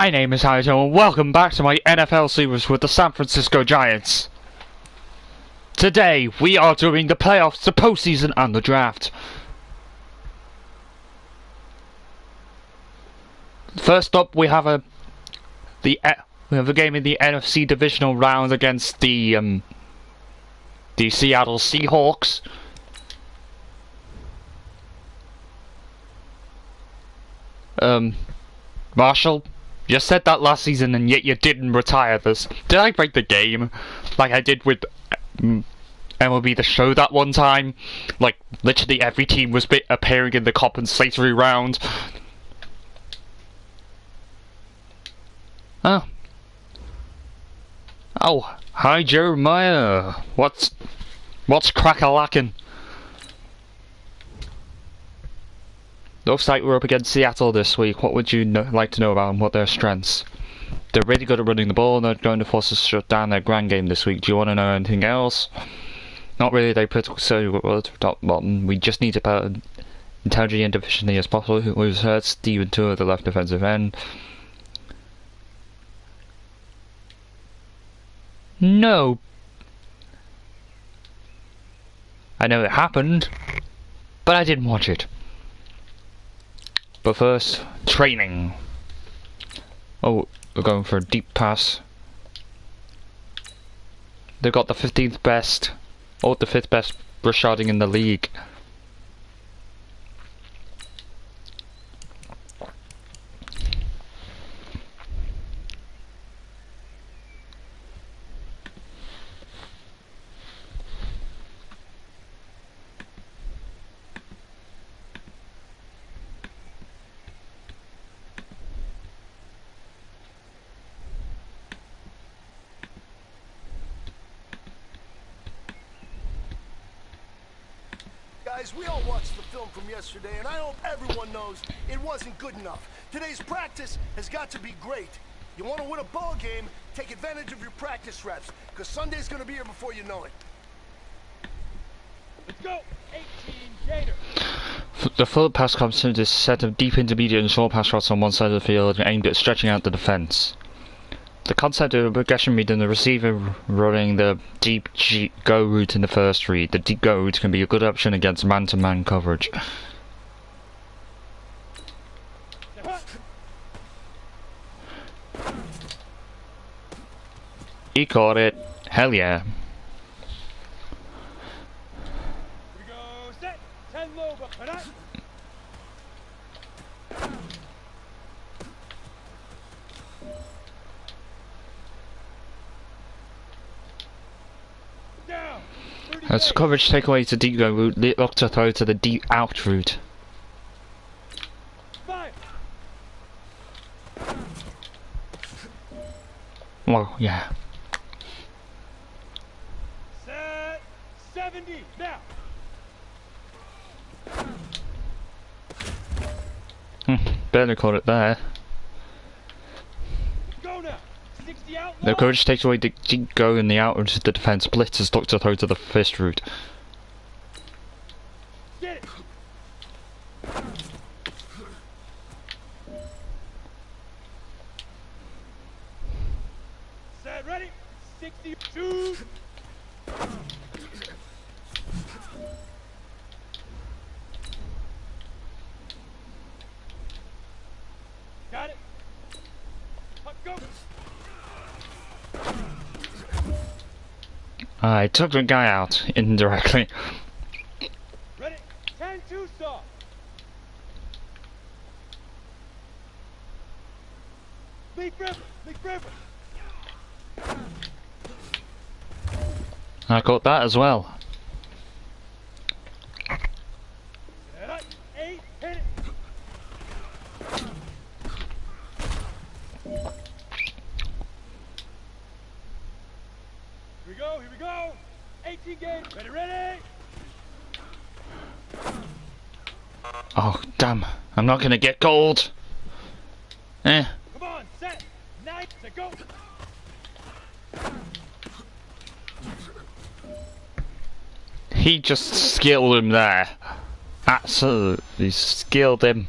My name is Ariite and welcome back to my NFL series with the San Francisco Giants. Today we are doing the playoffs, the postseason and the draft. First up we have a game in the NFC divisional round against the Seattle Seahawks. Marshall, you said that last season and yet you didn't retire this. Did I break the game like I did with MLB The Show that one time? Like, literally every team was appearing in the compensatory round. Oh. Oh, hi Jeremiah. What's crack-a-lackin'? Looks like we're up against Seattle this week. What would you like to know about them? What are their strengths? They're really good at running the ball and they're going to force us to shut down their ground game this week. Do you want to know anything else? Not really. They put so well to top bottom. We just need to put intelligently and efficiently as possible. We've heard Steven Tour, the left defensive end. No. I know it happened, but I didn't watch it. But first, training. Oh, we're going for a deep pass. They've got the 15th best, or the 5th best rush yarding in the league. Guys, we all watched the film from yesterday, and I hope everyone knows it wasn't good enough. Today's practice has got to be great. You want to win a ball game, take advantage of your practice reps, because Sunday's going to be here before you know it. Let's go! 18 Gator! The full pass comes from this set of deep, intermediate and short pass routes on one side of the field aimed at stretching out the defense. The concept of a progression read and the receiver running the deep go route in the first read. The deep go route can be a good option against man-to-man coverage. He caught it. Hell yeah. Here we go, set! 10 low, but not. As coverage takeaway to deep go route, look to throw to the deep out route. Well, yeah. Set 70 now. Barely caught it there. Go now. 60 out. The coverage takes away the deep go in the out route of the defense. Blitzers look to throw to the fist route. Get it. Set ready. 62. Got it. Go. I took the guy out indirectly. Ready. 10-2 stop. Leap river. Leap river. I caught that as well. Set 8. Hit it. Here we go, here we go! 18 games, ready! Oh, damn. I'm not gonna get gold. Eh. Come on, set! 9 to go! He just skilled him there. Absolutely skilled him.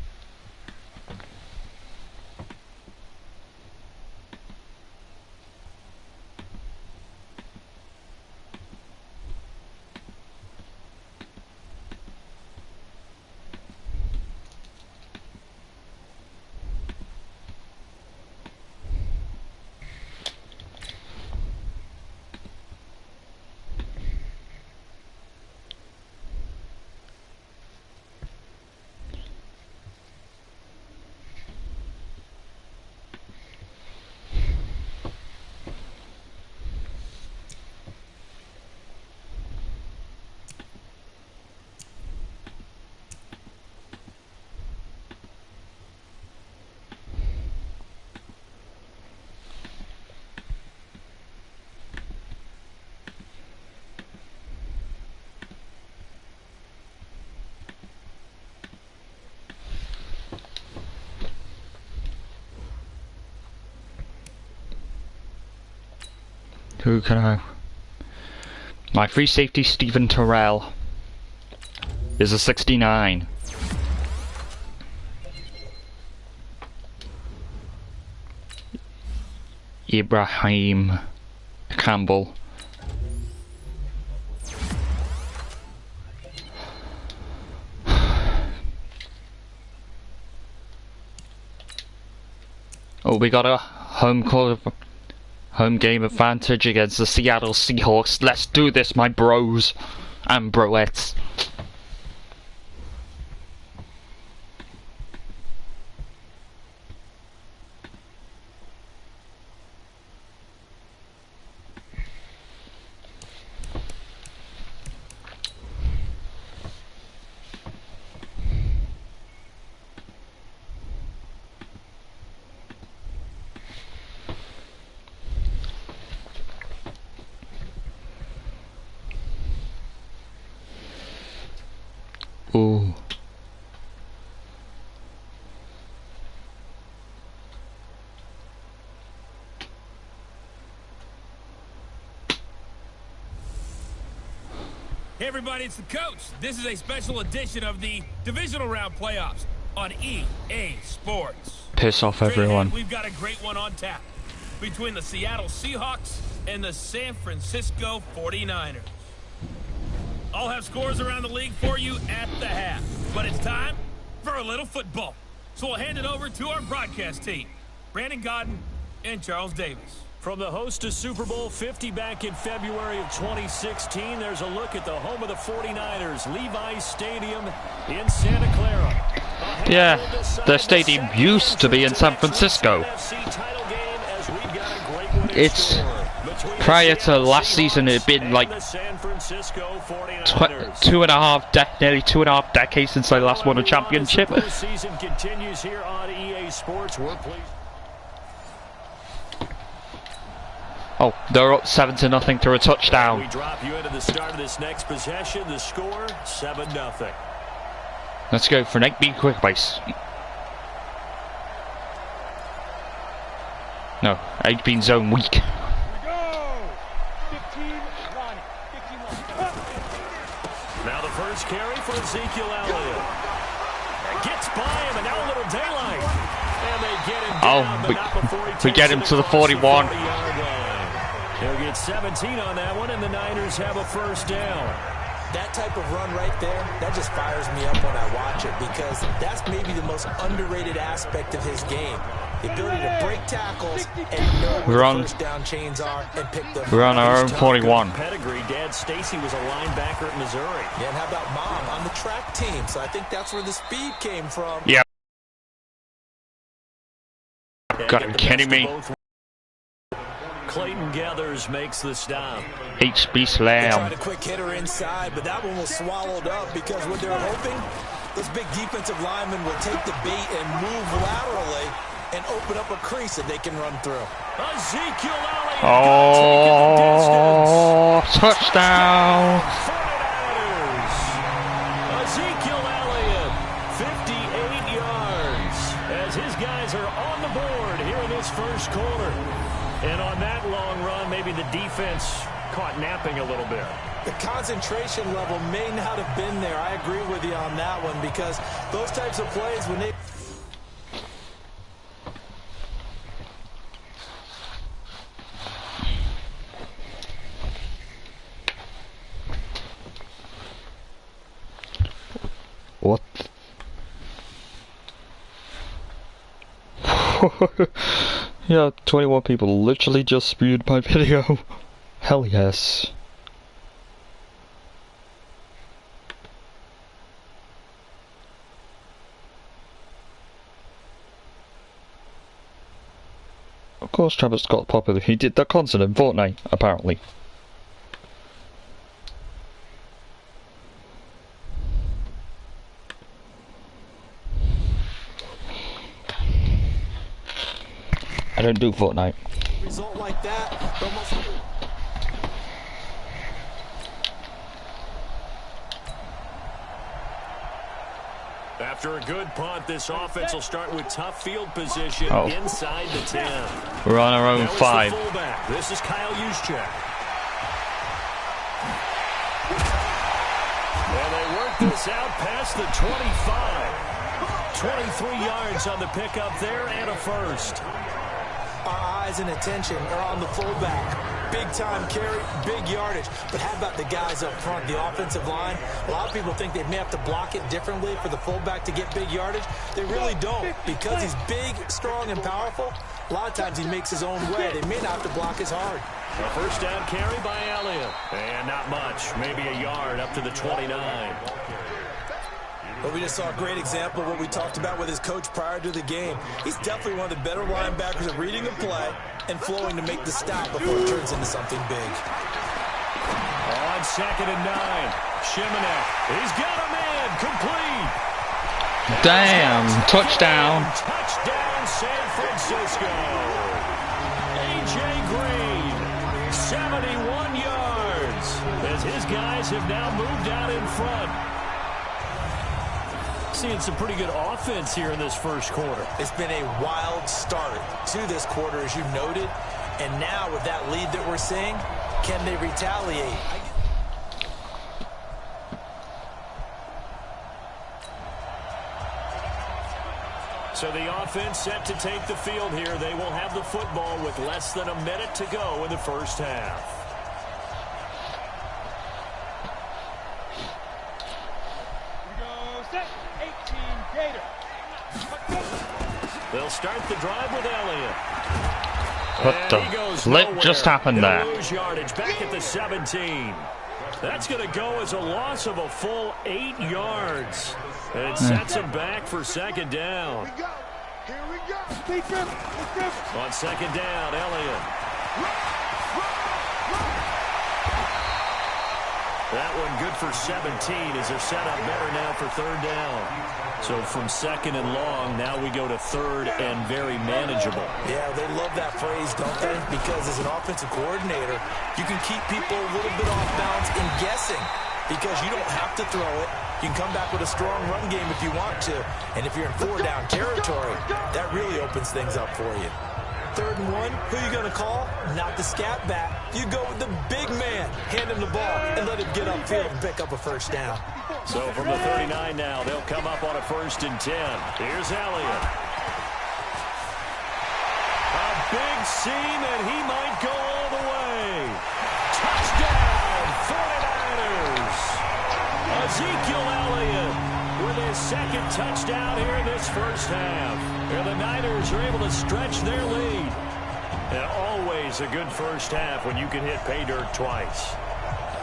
Who can I... My free safety, Stephen Terrell, is a 69. Ibrahim Campbell. Oh, we got a home game advantage against the Seattle Seahawks. Let's do this, my bros and broettes. Ooh. Hey everybody, it's the coach. This is a special edition of the divisional round playoffs on EA Sports. Piss off Straight everyone. ahead, we've got a great one on tap between the Seattle Seahawks and the San Francisco 49ers. I'll have scores around the league for you at the half, but it's time for a little football. So we'll hand it over to our broadcast team, Brandon Godden and Charles Davis. From the host to Super Bowl 50 back in February of 2016, there's a look at the home of the 49ers, Levi's Stadium in Santa Clara. Yeah, their stadium used to be in San Francisco. It's prior to last season, it had been like nearly two and a half decades since they last won a championship. Season continues here on EA Sports. We're pleased. Oh, they're up 7-0 to a touchdown. We drop you into the start of this next possession. The score 7-0. Let's go for an 8-beat quick base. No, 8-beat zone weak. Here we go! 15 line. 15 line. Now the first carry for Ezekiel Elliott. Gets by him, and now a little daylight. And they get him down, but not before he we get him to the 41. He'll get 17 on that one, and the Niners have a first down. That type of run right there, that just fires me up when I watch it, because that's maybe the most underrated aspect of his game. The ability to break tackles and know where the first down chains are and pick them. We're on our own 41. Pedigree. Dad Stacy was a linebacker at Missouri. Yeah, and how about Mom on the track team? So I think that's where the speed came from. Yeah. God, are you kidding me? Clayton Gathers makes the stop. HB They Slam. tried a quick hitter inside, but that one was swallowed up because what they're hoping, those big defensive linemen will take the bait and move laterally and open up a crease that they can run through. Ezekiel Elliott. Oh, touchdown. Ezekiel Elliott, 58 yards, as his guys are on the board here in this first quarter. And on that long run, maybe the defense caught napping a little bit. The concentration level may not have been there. I agree with you on that one, because those types of plays, when they... What? Yeah, 21 people literally just spewed my video. Hell yes. Of course Travis Scott popular. He did that concert in Fortnite, apparently. I don't do Fortnite. Result like that, almost... After a good punt, this offense will start with tough field position inside the 10. We're on our own 5. This is Kyle Juszczyk. And they work this out past the 25. 23 yards on the pickup there and a first. Our eyes and attention are on the fullback. Big time carry, big yardage. But how about the guys up front, the offensive line? A lot of people think they may have to block it differently for the fullback to get big yardage. They really don't. Because he's big, strong, and powerful, a lot of times he makes his own way. They may not have to block as hard. A first down carry by Elliott. And not much, maybe a yard up to the 29. But we just saw a great example of what we talked about with his coach prior to the game. He's definitely one of the better linebackers at reading a play and flowing to make the stop before it turns into something big. On 2nd and 9, Shimonette. He's got a man, complete. Damn, touchdown. Touchdown, San Francisco. A.J. Green, 71 yards, as his guys have now moved out in front. Seeing some pretty good offense here in this first quarter. It's been a wild start to this quarter, as you noted. And now with that lead that we're seeing, can they retaliate? So the offense set to take the field here. They will have the football with less than a minute to go in the first half. They'll start the drive with Elliott. What the flip just happened there? Lose yardage back at the 17. That's going to go as a loss of a full 8 yards. And it sets him back for 2nd down. Here we go. On 2nd down, Elliott. That one good for 17 as they're set up better now for 3rd down. So from 2nd and long, now we go to 3rd and very manageable. Yeah, they love that phrase, don't they? Because as an offensive coordinator, you can keep people a little bit off balance in guessing because you don't have to throw it. You can come back with a strong run game if you want to. And if you're in 4-down territory, that really opens things up for you. 3rd and 1, who are you going to call? Not the scat back. You go with the big man. Hand him the ball and let him get upfield and pick up a first down. So from the 39 now, they'll come up on a 1st and 10. Here's Elliott. A big seam, and he might go all the way. Touchdown, 49ers. Ezekiel Elliott with his 2nd touchdown here in this first half. And the Niners are able to stretch their lead. And always a good first half when you can hit pay dirt twice.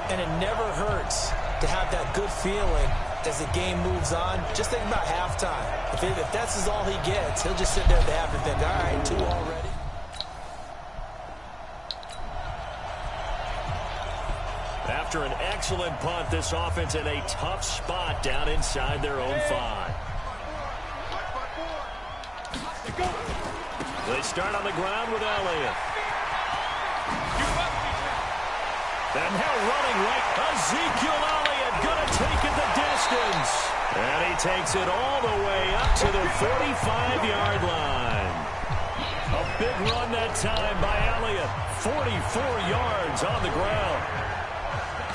And it never hurts to have that good feeling as the game moves on. Just think about halftime. If that's all he gets, he'll just sit there at the half and think, all right, 2 already. After an excellent punt, this offense in a tough spot down inside their own 5. They start on the ground with Elliott. And now running right, Ezekiel Elliott gonna take it the distance. And he takes it all the way up to the 45-yard line. A big run that time by Elliott. 44 yards on the ground.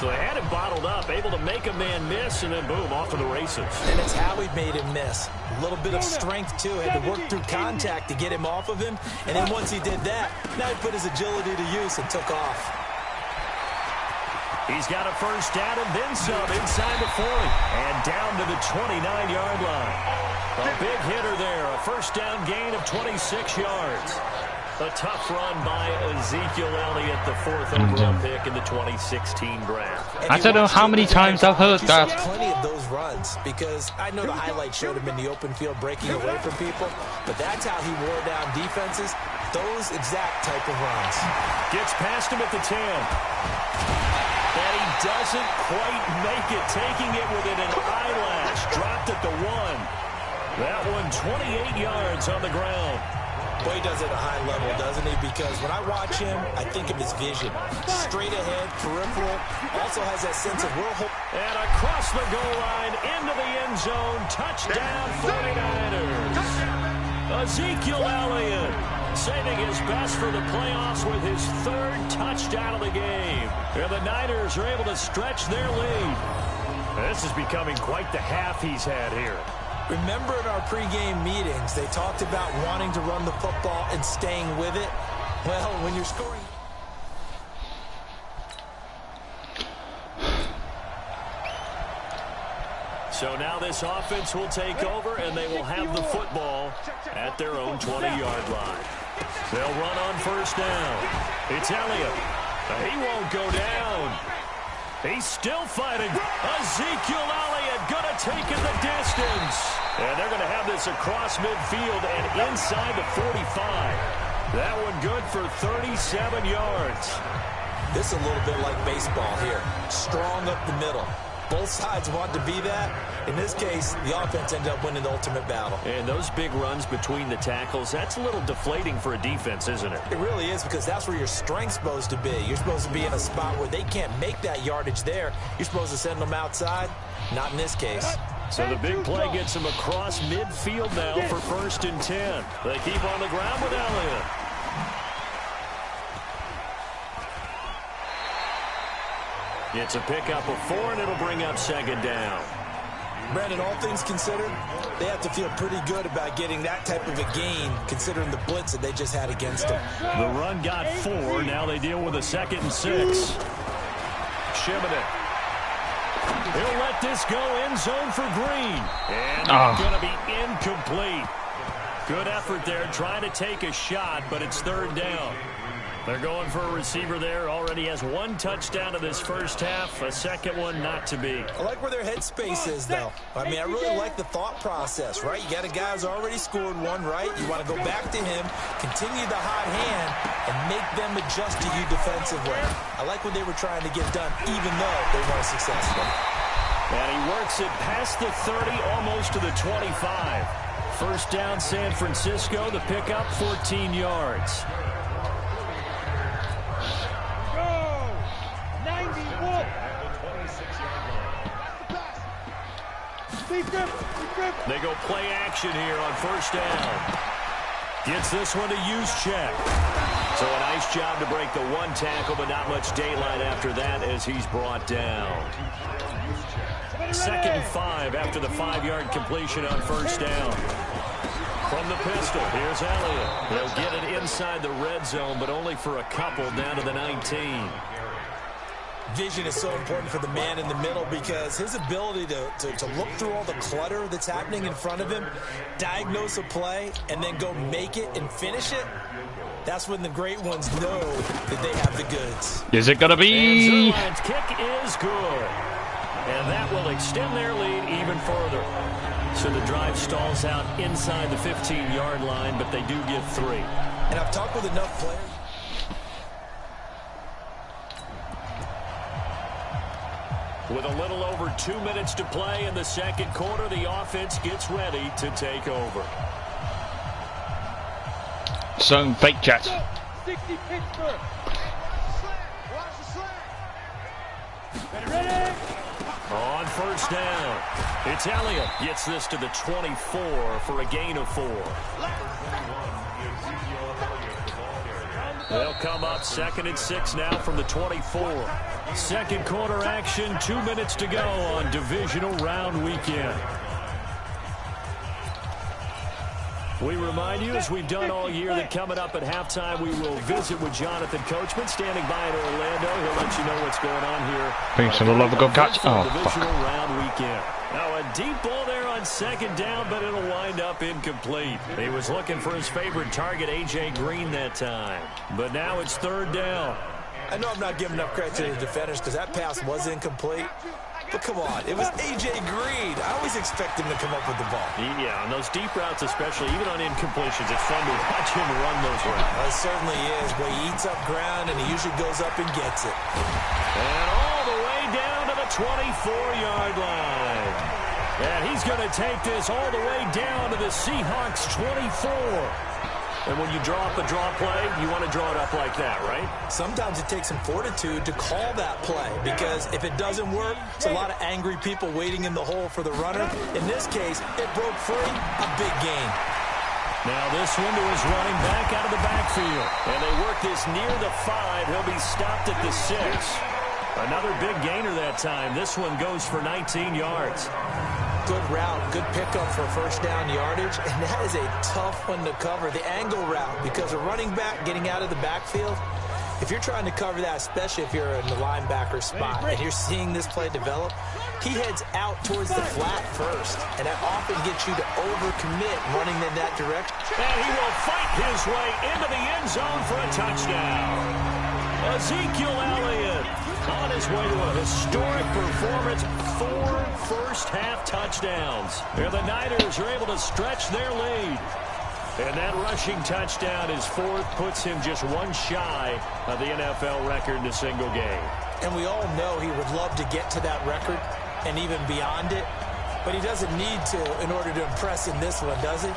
So they had him bottled up, able to make a man miss, and then boom, off to the races. And it's how he made him miss. A little bit of strength, too. Had to work through contact to get him off of him. And then once he did that, now he put his agility to use and took off. He's got a first down and then some inside the 40. And down to the 29-yard line. A big hitter there. A first down gain of 26 yards. A tough run by Ezekiel Elliott, the 4th overall pick in the 2016 draft. I don't know how many times I've heard that. Plenty of those runs because I know the highlight showed him in the open field breaking away from people, but that's how he wore down defenses, those exact type of runs. Gets past him at the 10. And he doesn't quite make it, taking it within an eyelash. Dropped at the 1. That one 28 yards on the ground. Boy, he does it at a high level, doesn't he? Because when I watch him, I think of his vision. Straight ahead, peripheral, also has that sense of will. And across the goal line, into the end zone, touchdown 49ers. Ezekiel Elliott saving his best for the playoffs with his 3rd touchdown of the game. And the Niners are able to stretch their lead. This is becoming quite the half he's had here. Remember in our pregame meetings, they talked about wanting to run the football and staying with it? Well, when you're scoring... So now this offense will take over, and they will have the football at their own 20-yard line. They'll run on first down. It's Elliott. He won't go down. He's still fighting. Ezekiel Elliott going to take it the distance. And they're going to have this across midfield and inside the 45. That one good for 37 yards. This is a little bit like baseball here. Strong up the middle. Both sides want to be that. In this case, the offense ended up winning the ultimate battle. And those big runs between the tackles, that's a little deflating for a defense, isn't it? It really is, because that's where your strength's supposed to be. You're supposed to be in a spot where they can't make that yardage there. You're supposed to send them outside. Not in this case. So the big play gets them across midfield now for 1st and 10. They keep on the ground with Elliott. It's a pickup of 4, and it'll bring up 2nd down. Brandon, all things considered, they have to feel pretty good about getting that type of a gain, considering the blitz that they just had against them. The run got 4. Now they deal with a 2nd and 6. Shimon. He'll let this go end zone for Green. And it's going to be incomplete. Good effort there, trying to take a shot, but it's 3rd down. They're going for a receiver there. Already has 1 touchdown in this first half. A 2nd one not to be. I like where their headspace is, though. I mean, I really like the thought process, right? You got a guy who's already scored 1, right? You want to go back to him, continue the hot hand, and make them adjust to you defensively. I like what they were trying to get done, even though they weren't successful. And he works it past the 30, almost to the 25. First down, San Francisco. The pickup, 14 yards. They go play action here on first down. Gets this one to Juszczyk. So a nice job to break the 1 tackle, but not much daylight after that as he's brought down. 2nd and 5 after the 5-yard completion on first down. From the pistol, here's Elliott. He'll get it inside the red zone, but only for a couple, down to the 19. Vision is so important for the man in the middle, because his ability to look through all the clutter that's happening in front of him, diagnose a play, and then go make it and finish it, that's when the great ones know that they have the goods. Is it going to be? And Zerline's kick is good. And that will extend their lead even further. So the drive stalls out inside the 15-yard line, but they do get 3. And I've talked with enough players. With a little over 2 minutes to play in the 2nd quarter, the offense gets ready to take over. So, fake jet. 60 Pittsburgh. On first down, it's Elliott. Gets this to the 24 for a gain of 4. They'll come up 2nd and 6 now from the 24. 2nd quarter action, 2 minutes to go on divisional round weekend. We remind you, as we've done all year, that coming up at halftime, we will visit with Jonathan Coachman, standing by in Orlando. He'll let you know what's going on here. Thanks for the love of good catch. Oh, divisional fuck. round weekend. Now a deep ball there on 2nd down, but it'll wind up incomplete. He was looking for his favorite target, A.J. Green, that time. But now it's 3rd down. I know I'm not giving enough credit to the defenders because that pass was incomplete. But come on, it was A.J. Green. I always expect him to come up with the ball. Yeah, on those deep routes especially, even on incompletions, it's fun to watch him run those routes. It certainly is, but he eats up ground and he usually goes up and gets it. And all the way down to the 24-yard line. And he's going to take this all the way down to the Seahawks 24. And when you draw up a draw play, you want to draw it up like that, right? Sometimes it takes some fortitude to call that play because if it doesn't work, it's a lot of angry people waiting in the hole for the runner. In this case, it broke free, a big gain. Now this one to his running back out of the backfield. And they work this near the 5. He'll be stopped at the 6. Another big gainer that time. This one goes for 19 yards. Good route, good pickup for first down yardage, and that is a tough one to cover, the angle route, because a running back getting out of the backfield, if you're trying to cover that, especially if you're in the linebacker spot, and you're seeing this play develop, he heads out towards the flat first, and that often gets you to overcommit running in that direction. And he will fight his way into the end zone for a touchdown. Ezekiel Elliott on his way to a historic performance, 4 first-half touchdowns. And the Niners are able to stretch their lead. And that rushing touchdown, his 4th, puts him just 1 shy of the NFL record in a single game. And we all know he would love to get to that record and even beyond it, but he doesn't need to in order to impress in this one, does he?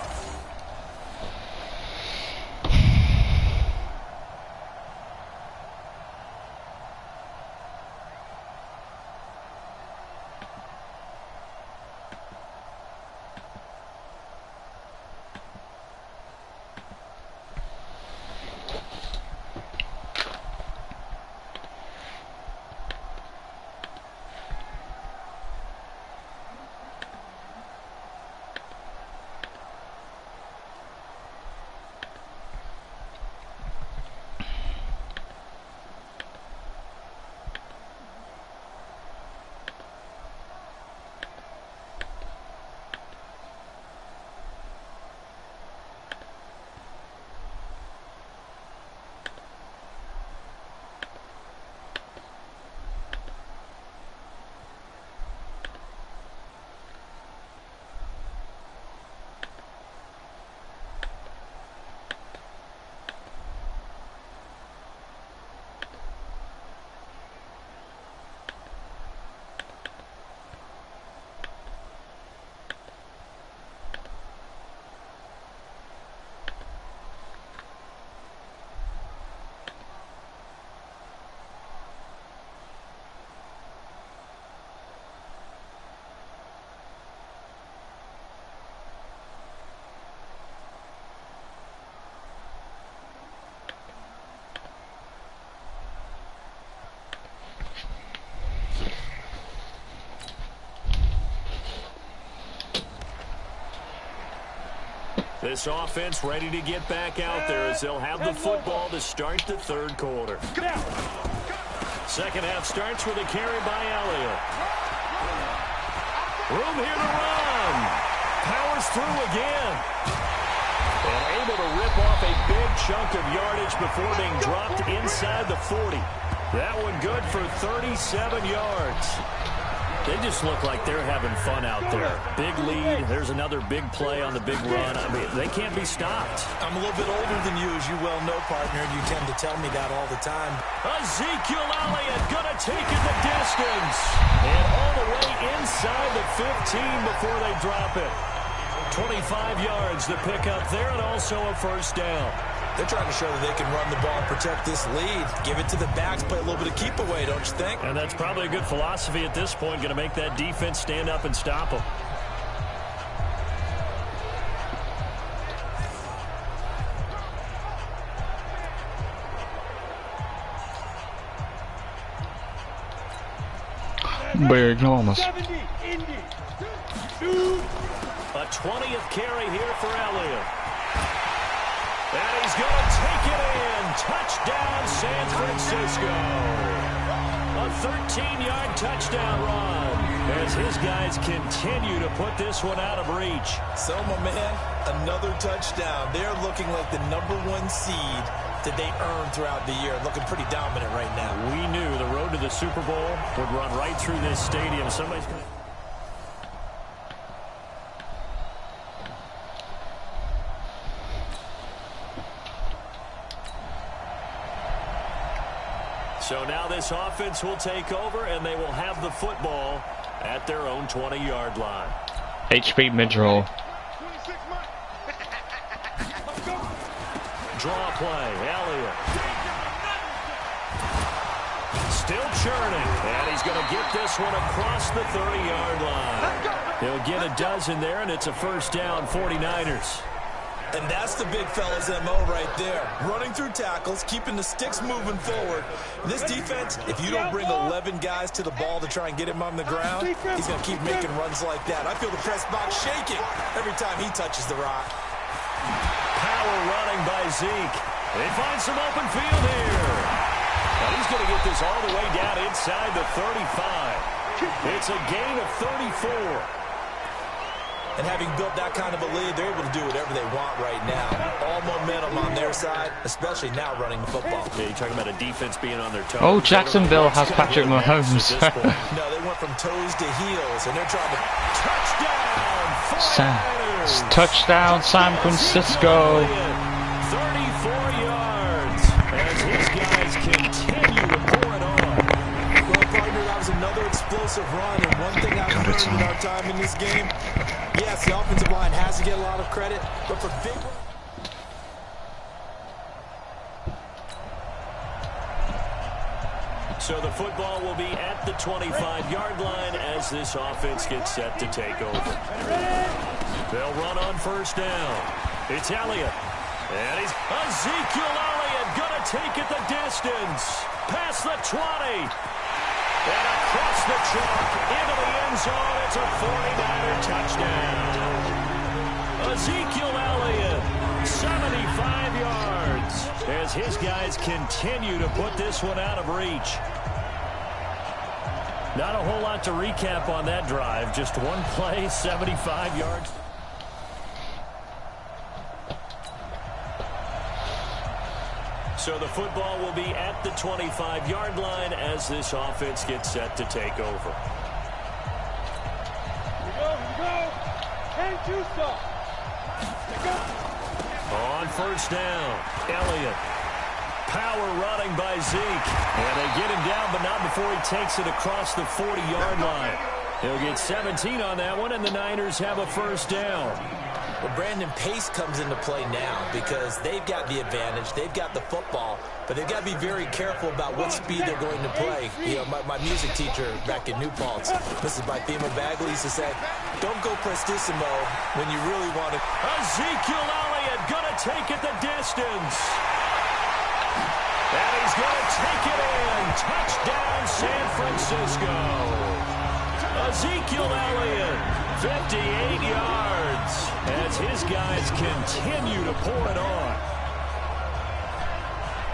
This offense ready to get back out there as they'll have the football to start the 3rd quarter. Second half starts with a carry by Elliott. Room here to run. Powers through again. And able to rip off a big chunk of yardage before being dropped inside the 40. That one good for 37 yards. They just look like they're having fun out there. Big lead. There's another big play on the big run. I mean, they can't be stopped. I'm a little bit older than you, as you well know, partner, and you tend to tell me that all the time. Ezekiel Elliott going to take it the distance. And all the way inside the 15 before they drop it. 25 yards to pick up there, and also a first down. They're trying to show that they can run the ball and protect this lead. Give it to the backs, play a little bit of keep away, don't you think? And that's probably a good philosophy at this point, going to make that defense stand up and stop them. Big, almost. A 20th carry here for Elliott. And he's going to take it in. Touchdown, San Francisco. A 13-yard touchdown run as his guys continue to put this one out of reach. So, my man, another touchdown. They're looking like the #1 seed that they earned throughout the year. Looking pretty dominant right now. We knew the road to the Super Bowl would run right through this stadium. Somebody's going to... So now this offense will take over, and they will have the football at their own 20-yard line. HP mid-roll. draw play. Elliott. Still churning. And he's going to get this one across the 30-yard line. He'll get a dozen there, and it's a first down, 49ers. And that's the big fella's MO right there. Running through tackles, keeping the sticks moving forward. In this defense, if you don't bring 11 guys to the ball to try and get him on the ground, he's going to keep making runs like that. I feel the press box shaking every time he touches the rock. Power running by Zeke. They find some open field here. And he's going to get this all the way down inside the 35. It's a gain of 34. And having built that kind of a lead, they're able to do whatever they want right now. All momentum on their side, especially now running the football. Yeah, you're talking about a defense being on their toes. Oh, Jacksonville has Patrick Mahomes. No, they went from toes to heels, and they're trying to... Touchdown! Touchdown, San Francisco. 34 yards as his guys continue to pour it on. Well, partner, that was another explosive run, and one thing I've learned in our time in this game, yes, the offensive line has to get a lot of credit, but for big... So the football will be at the 25-yard line as this offense gets set to take over. They'll run on first down. It's Elliott. And he's Ezekiel Elliott going to take it the distance. Past the 20. And across the chalk into the end zone. It's a 49er touchdown. Ezekiel Elliott, 75 yards, as his guys continue to put this one out of reach. Not a whole lot to recap on that drive. Just one play, 75 yards. So the football will be at the 25-yard line as this offense gets set to take over. Here we go. And two-stop. On first down, Elliott. Power running by Zeke. And they get him down, but not before he takes it across the 40-yard line. He'll get 17 on that one, and the Niners have a first down. Well, Brandon, pace comes into play now because they've got the advantage. They've got the football, but they've got to be very careful about what speed they're going to play. You know, my music teacher back in New Paltz, Mrs. Bythema Bagley, used to say, don't go prestissimo when you really want to. Ezekiel Elliott going to take it the distance. And he's going to take it in. Touchdown, San Francisco. Ezekiel Elliott, 58 yards, as his guys continue to pour it on.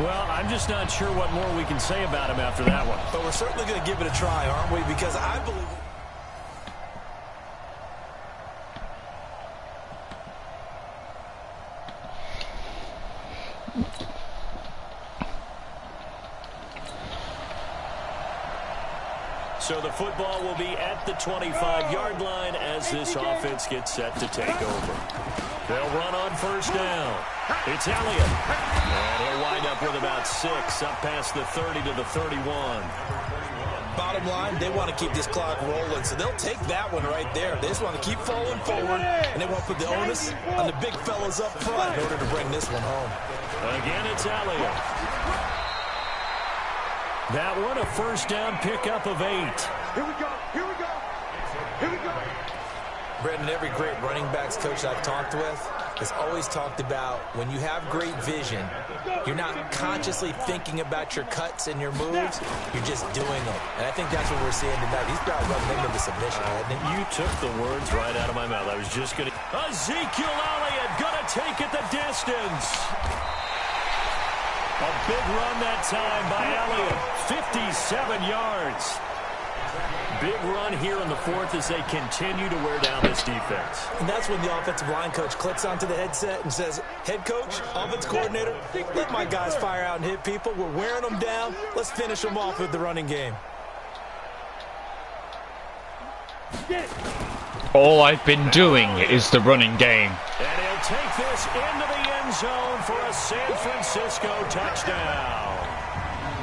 Well, I'm just not sure what more we can say about him after that one. But we're certainly going to give it a try, aren't we? Because I believe... So the football will be at the 25-yard line as this offense gets set to take over. They'll run on first down. It's Elliott. And he'll wind up with about 6 up past the 30 to the 31. Bottom line, they want to keep this clock rolling, so they'll take that one right there. They just want to keep falling forward, and they want to put the onus on the big fellas up front in order to bring this one home. Again, it's Elliott. That one, a first down pickup of 8. Here we go. Here we go. Here we go. Brendan, every great running backs coach I've talked with has always talked about when you have great vision, you're not consciously thinking about your cuts and your moves, you're just doing them. And I think that's what we're seeing tonight. He's about running them into submission, hasn't he? You took the words right out of my mouth. I was just going to... Ezekiel Elliott going to take it the distance. A big run that time by Elliott. 57 yards. Big run here in the fourth as they continue to wear down this defense. And that's when the offensive line coach clicks onto the headset and says, head coach, offense coordinator, let my guys fire out and hit people. We're wearing them down. Let's finish them off with the running game. All I've been doing is the running game. And he'll take this into the end zone for a San Francisco touchdown.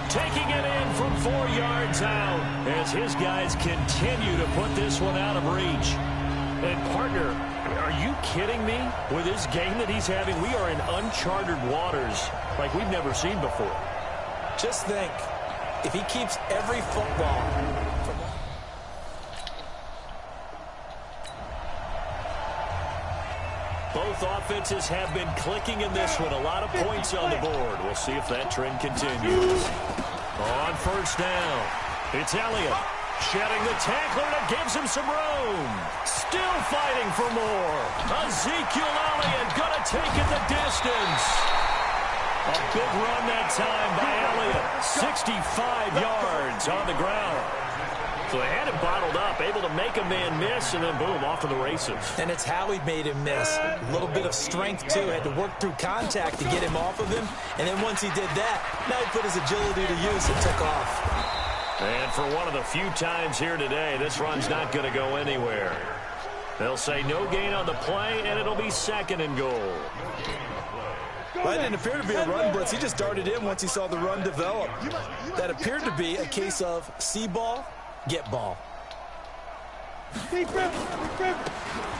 Taking it in from 4 yards out as his guys continue to put this one out of reach. And partner, Are you kidding me? With this game that he's having, we are in uncharted waters like we've never seen before. Just think, if he keeps every football from... Both offenses have been clicking in this one. A lot of points on the board. We'll see if that trend continues. On first down, it's Elliott. Shedding the tackler, and it gives him some room. Still fighting for more. Ezekiel Elliott going to take it the distance. A big run that time by Elliott. 65 yards on the ground. So they had it bottled up, able to make a man miss, and then boom, off to the races. And it's how he made him miss. A little bit of strength, too. Had to work through contact to get him off of him. And then once he did that, now he put his agility to use and took off. And for one of the few times here today, this run's not going to go anywhere. They'll say no gain on the play, and it'll be second and goal. Well, it didn't appear to be a run blitz. He just darted in once he saw the run develop. That appeared to be a case of see ball, get ball.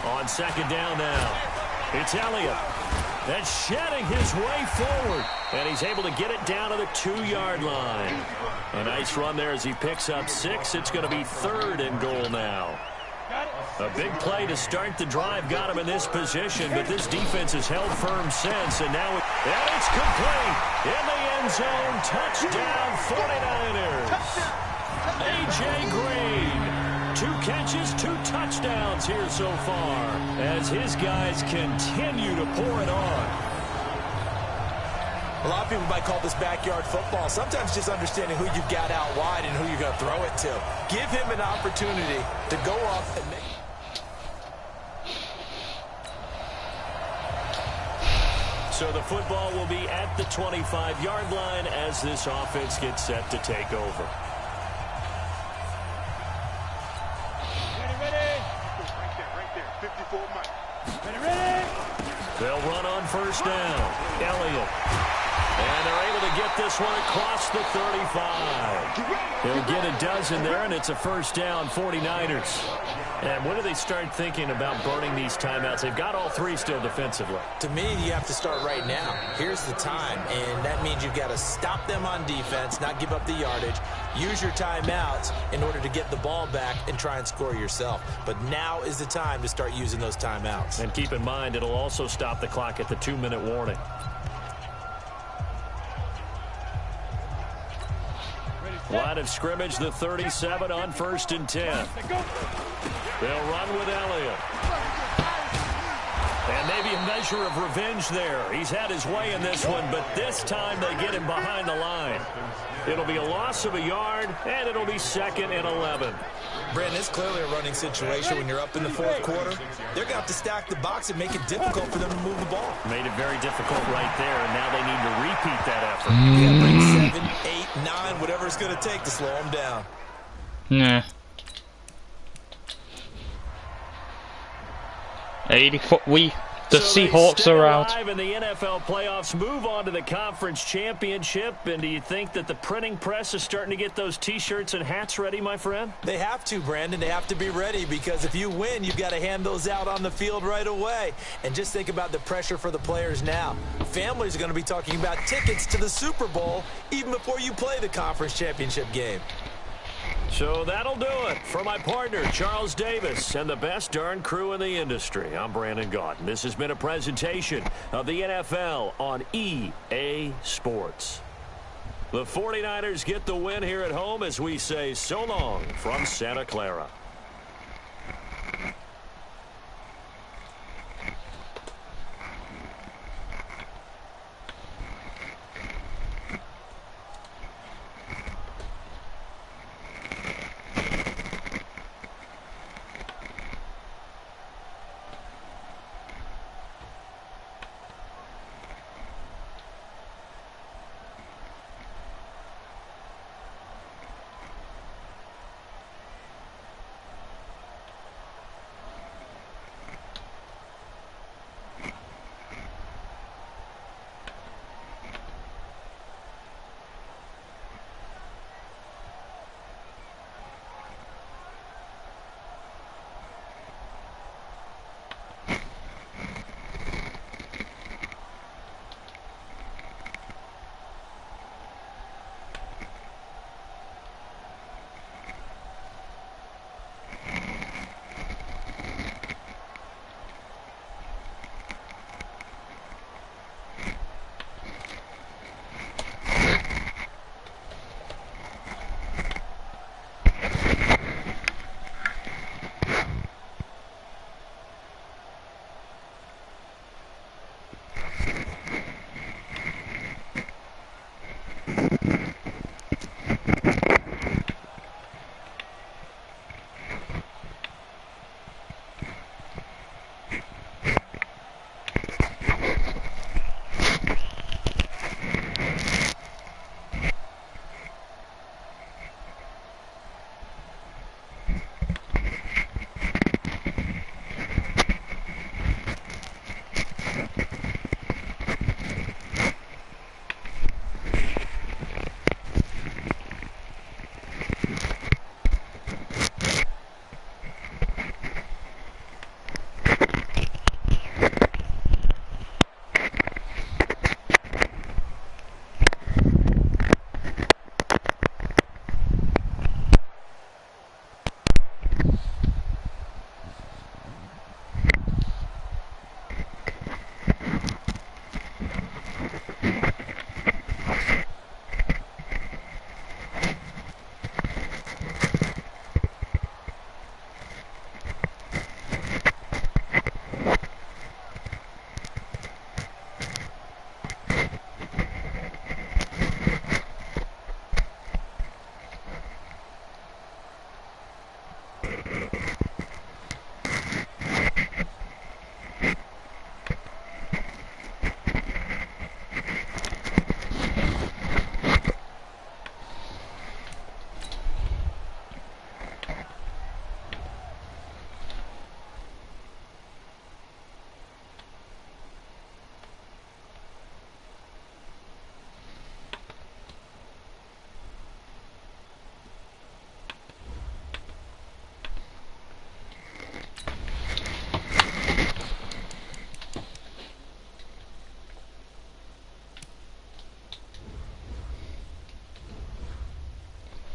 On second down now, it's Elliott. That's shedding his way forward. And he's able to get it down to the 2-yard line. A nice run there as he picks up 6. It's going to be third and goal now. A big play to start the drive got him in this position, but this defense has held firm since, and now it's complete. In the end zone, touchdown 49ers. A.J. Green. 2 catches, 2 touchdowns here so far as his guys continue to pour it on. A lot of people might call this backyard football. Sometimes just understanding who you've got out wide and who you're going to throw it to. Give him an opportunity to go up and make... So the football will be at the 25-yard line as this offense gets set to take over. They'll run on first down. Elliott. And they're able to get this one across the 35. They'll get a dozen there, and it's a first down, 49ers. And when do they start thinking about burning these timeouts? They've got all 3 still defensively. To me, you have to start right now. Here's the time, and that means you've got to stop them on defense, not give up the yardage, use your timeouts in order to get the ball back and try and score yourself. But now is the time to start using those timeouts. And keep in mind, it'll also stop the clock at the 2-minute warning. Line of scrimmage, the 37 on 1st and 10. They'll run with Elliott. And maybe a measure of revenge there. He's had his way in this one, but this time they get him behind the line. It'll be a loss of a yard, and it'll be 2nd and 11. Brandon, it's clearly a running situation when you're up in the 4th quarter. They're going to have to stack the box and make it difficult for them to move the ball. Made it very difficult right there, and now they need to repeat that effort. Yeah, bring 7, 8, 9, whatever it's going to take to slow them down. Nah. 80-foot The Seahawks are out. And the NFL playoffs move on to the conference championship. And do you think that the printing press is starting to get those T-shirts and hats ready, my friend? They have to, Brandon. They have to be ready because if you win, you've got to hand those out on the field right away. And just think about the pressure for the players now. Families are going to be talking about tickets to the Super Bowl even before you play the conference championship game. So that'll do it for my partner, Charles Davis, and the best darn crew in the industry. I'm Brandon Gaudin. This has been a presentation of the NFL on EA Sports. The 49ers get the win here at home as we say so long from Santa Clara.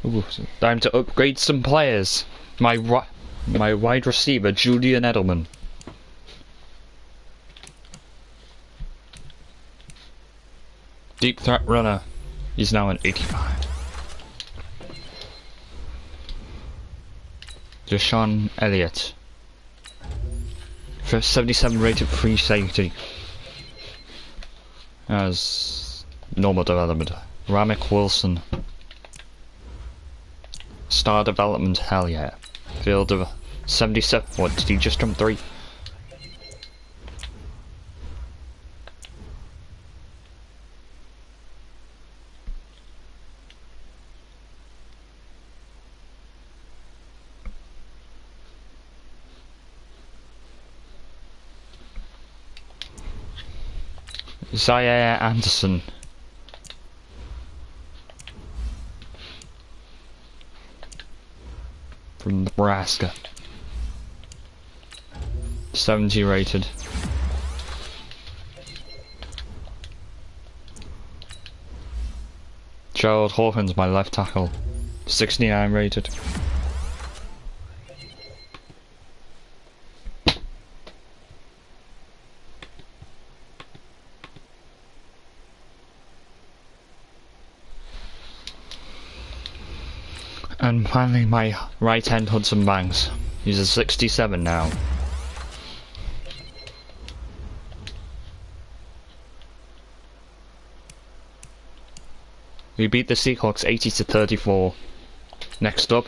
Ooh, time to upgrade some players. My wide receiver, Julian Edelman. Deep threat runner. He's now an 85. Deshaun Elliott. For 77 rated free safety. As normal development. Ramek Wilson. Star development, hell yeah. Field of 77. What, did he just jump 3? Zaire Anderson. From Nebraska. 70 rated. Gerald Hawkins, my left tackle. 69 rated. And finally my right end Hudson Banks. He's a 67 now. We beat the Seahawks 80-34. Next up,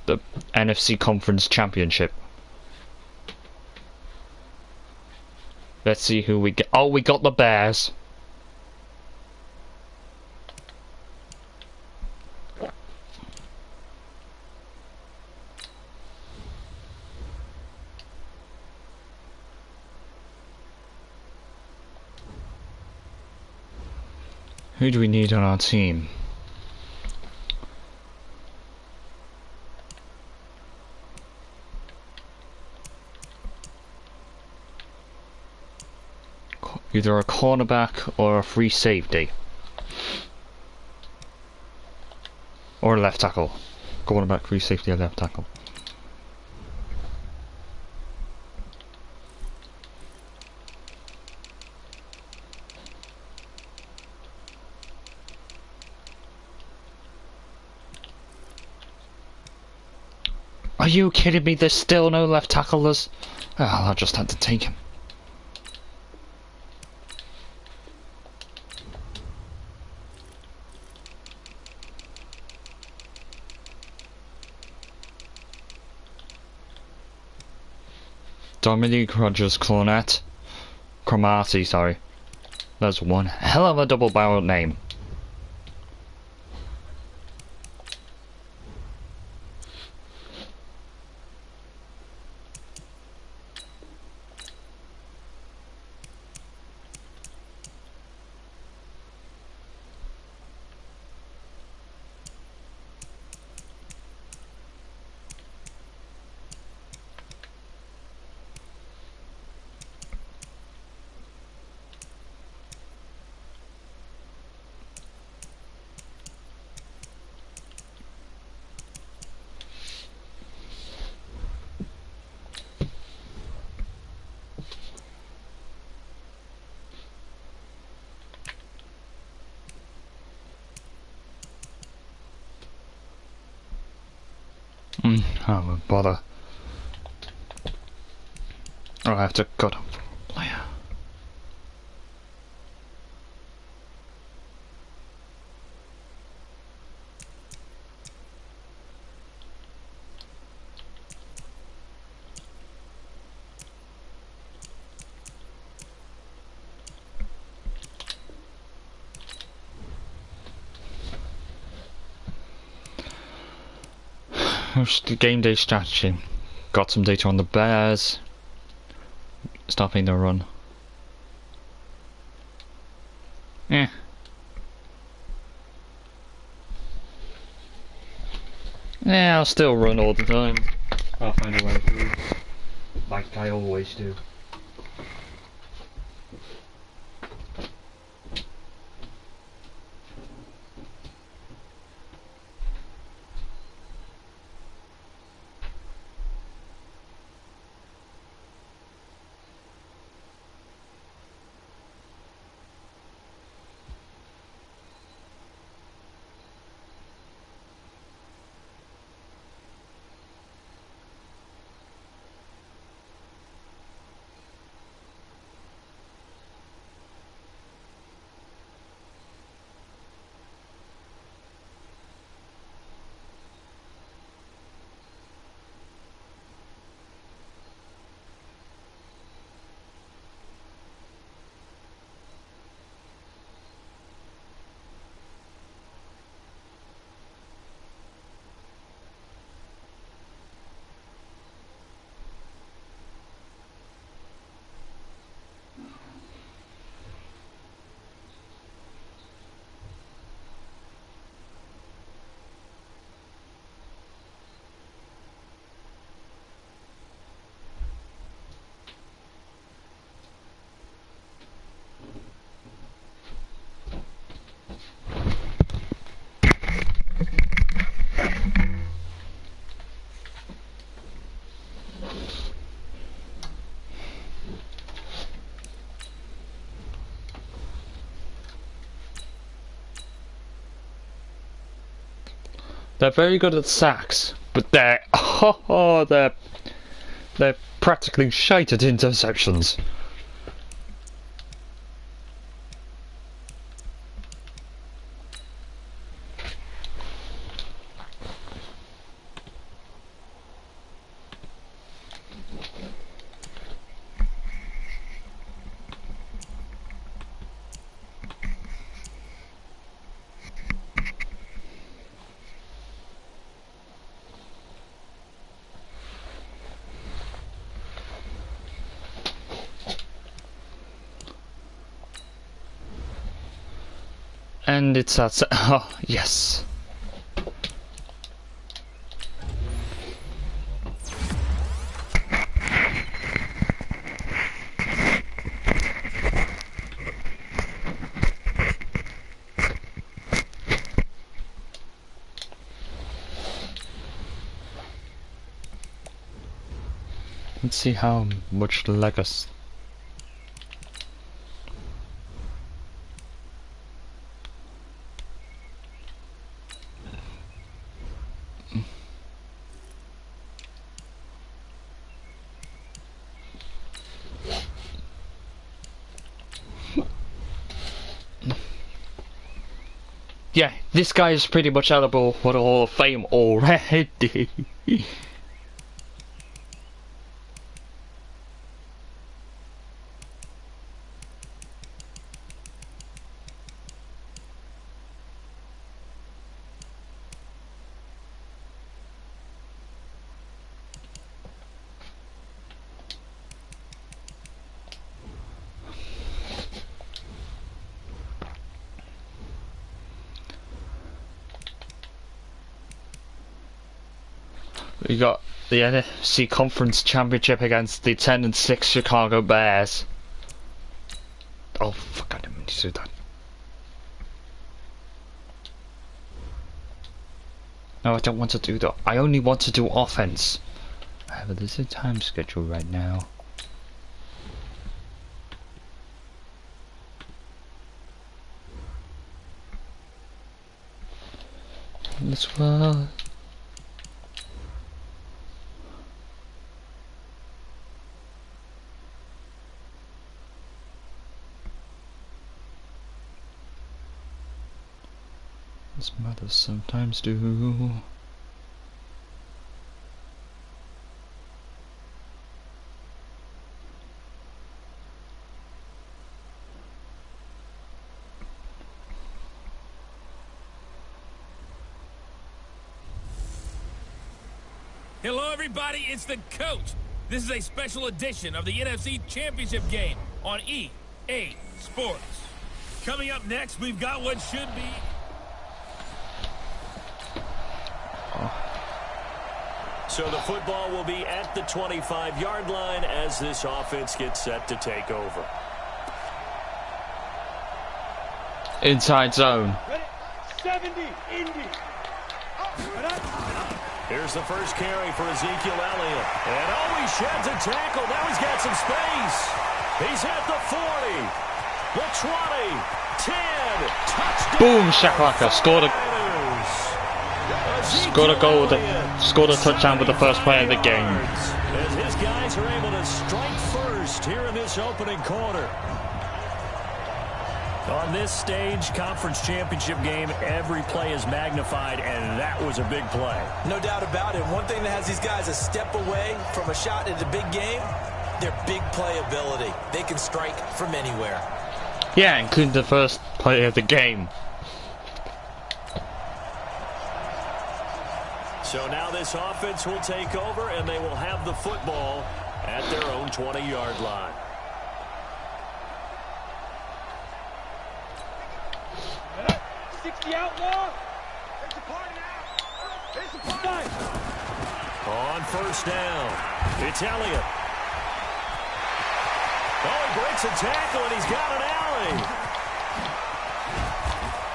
the NFC Conference Championship. Let's see who we get. Oh, we got the Bears. Who do we need on our team? Either a cornerback or a free safety. Or a left tackle. Cornerback, free safety, or left tackle. Are you kidding me? There's still no left tacklers. Oh, I just had to take him. Dominique Rogers Cromartie, sorry. That's one hell of a double-barreled name. I won't bother. I'll have to cut up player. What's the game day strategy? Got some data on the Bears. Stopping the run. Yeah, I'll still run all the time. I'll find a way through. Like I always do. They're very good at sacks, but they're they're practically shite at interceptions. And it's that. Oh, yes. Let's see how much legacy. Yeah, this guy is pretty much eligible for the Hall of Fame already. We got the NFC Conference Championship against the 10-6 Chicago Bears. Oh fuck! I didn't mean to do that. No, I don't want to do that. I only want to do offense. However, there's a time schedule right now. As well. As mothers sometimes do. Hello, everybody. It's the coach. This is a special edition of the NFC Championship game on EA Sports. Coming up next, we've got what should be. So the football will be at the 25-yard line as this offense gets set to take over. Inside zone. Ready? 70, Indy. Here's the first carry for Ezekiel Elliott. And oh, he sheds a tackle. Now he's got some space. He's at the 40, the 20, 10. Touchdown. Boom, shakalaka. Scored a touchdown with the first play of the game. As his guys are able to strike first here in this opening quarter. On this stage, conference championship game, every play is magnified, and that was a big play. No doubt about it. One thing that has these guys a step away from a shot at the big game, their big play ability. They can strike from anywhere. Yeah, including the first play of the game. So now this offense will take over, and they will have the football at their own 20-yard line. On first down, it's Elliott. Oh, he breaks a tackle, and he's got an alley.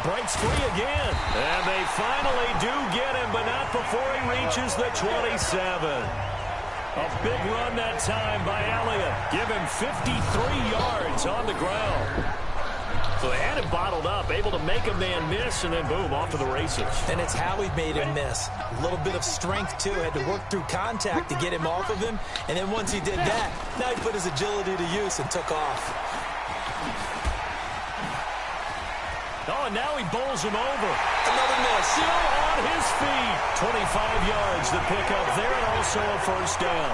Breaks free again. And they finally do get him, but not before he reaches the 27. A big run that time by Elliott. Give him 53 yards on the ground. So they had it bottled up, able to make a man miss, and then boom, off to the races. And it's how he made him miss. A little bit of strength, too. Had to work through contact to get him off of him. And then once he did that, now he put his agility to use and took off. Oh, and now he bowls him over. Another miss. Still on his feet. 25 yards to pick up there, and also a first down.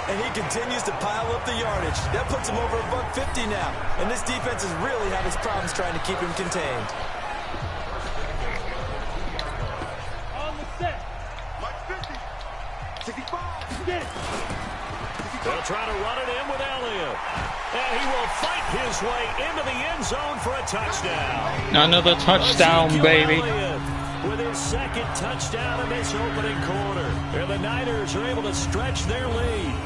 And he continues to pile up the yardage. That puts him over $150 now. And this defense is really having problems trying to keep him contained. On the set. Like 50. 65. Get it. They'll try to run it in with Elliott. And he will fight his way into the end zone for a touchdown. Another touchdown, baby. With his second touchdown in this opening quarter. And the Niners are able to stretch their lead.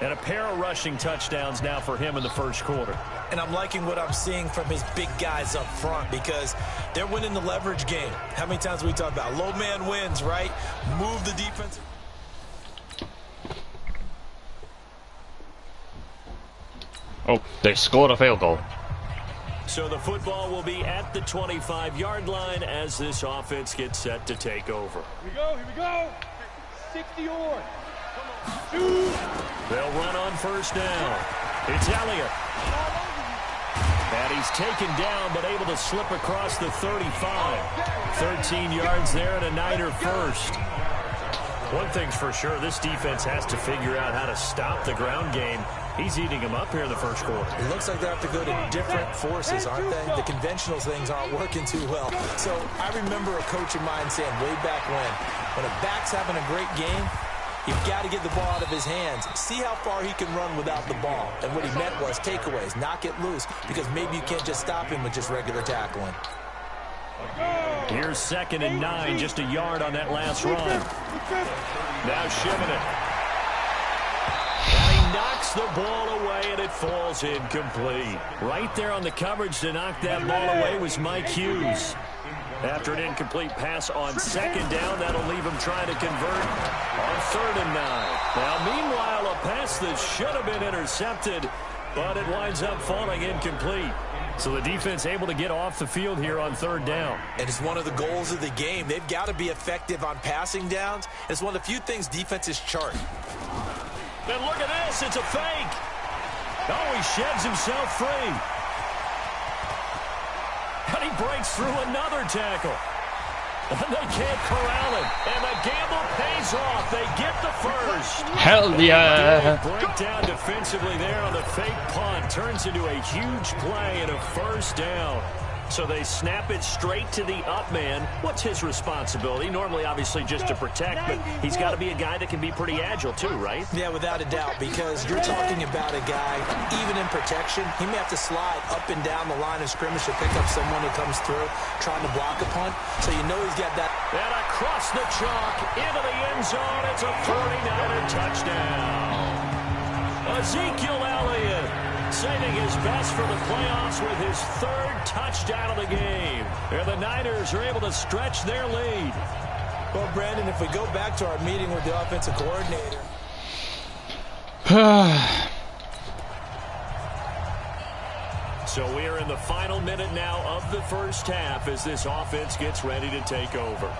And a pair of rushing touchdowns now for him in the first quarter. And I'm liking what I'm seeing from his big guys up front because they're winning the leverage game. How many times we talk about low man wins, right? Move the defense. Oh, they scored a field goal. So the football will be at the 25-yard line as this offense gets set to take over. Here we go. 60 or. They'll run on first down. It's Elliott. And he's taken down but able to slip across the 35. 13 yards there and a Niner first. One thing's for sure, this defense has to figure out how to stop the ground game. He's eating them up here in the first quarter. It looks like they have to go to different forces, aren't they? The conventional things aren't working too well. So I remember a coach of mine saying way back when a back's having a great game, you've got to get the ball out of his hands. See how far he can run without the ball. And what he meant was takeaways, knock it loose, because maybe you can't just stop him with just regular tackling. Here's 2nd and 9, just a yard on that last run. Now shiving it. And he knocks the ball away, and it falls incomplete. Right there on the coverage to knock that ball away was Mike Hughes. After an incomplete pass on 2nd down, that'll leave him trying to convert on 3rd and 9. Now, meanwhile, a pass that should have been intercepted, but it winds up falling incomplete. So the defense able to get off the field here on 3rd down. And it's one of the goals of the game. They've got to be effective on passing downs. It's one of the few things defenses chart. And look at this. It's a fake. Oh, he sheds himself free. And he breaks through another tackle. And they can't corral him. And the gamble pays off. They get the first. Hell yeah. Breakdown defensively there on the fake punt. Turns into a huge play and a first down. So they snap it straight to the up man. What's his responsibility? Normally, obviously, just to protect, but he's got to be a guy that can be pretty agile too, right? Yeah, without a doubt, because you're talking about a guy, even in protection, he may have to slide up and down the line of scrimmage to pick up someone who comes through trying to block a punt. So you know he's got that. And across the chalk, into the end zone, it's a 49er touchdown. Ezekiel Elliott saving his best for the playoffs with his 3rd touchdown of the game. And the Niners are able to stretch their lead. Well, Brandon, if we go back to our meeting with the offensive coordinator. So we are in the final minute now of the first half as this offense gets ready to take over.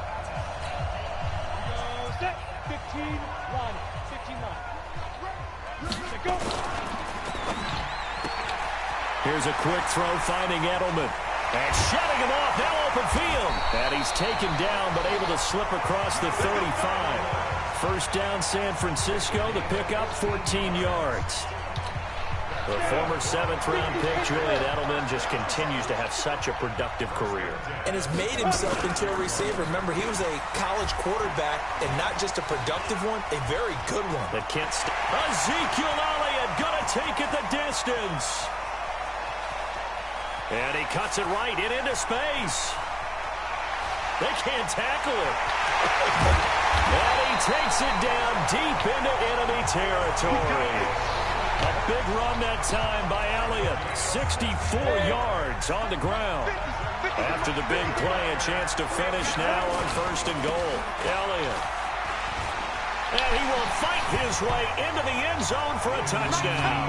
Set. 15 line. 15 line. Set, go. Here's a quick throw finding Edelman. And shutting him off, now open field. And he's taken down, but able to slip across the 35. First down, San Francisco. The pickup, 14 yards. The former 7th-round pick, Julian Edelman, just continues to have such a productive career. And has made himself into a receiver. Remember, he was a college quarterback, and not just a productive one, a very good one. That can't stop. Ezekiel Elliott gonna take it the distance. And he cuts it right into space. They can't tackle it. And he takes it down deep into enemy territory. A big run that time by Elliott. 64 yards on the ground. After the big play, a chance to finish now on 1st and goal. Elliott. And he will fight his way into the end zone for a touchdown.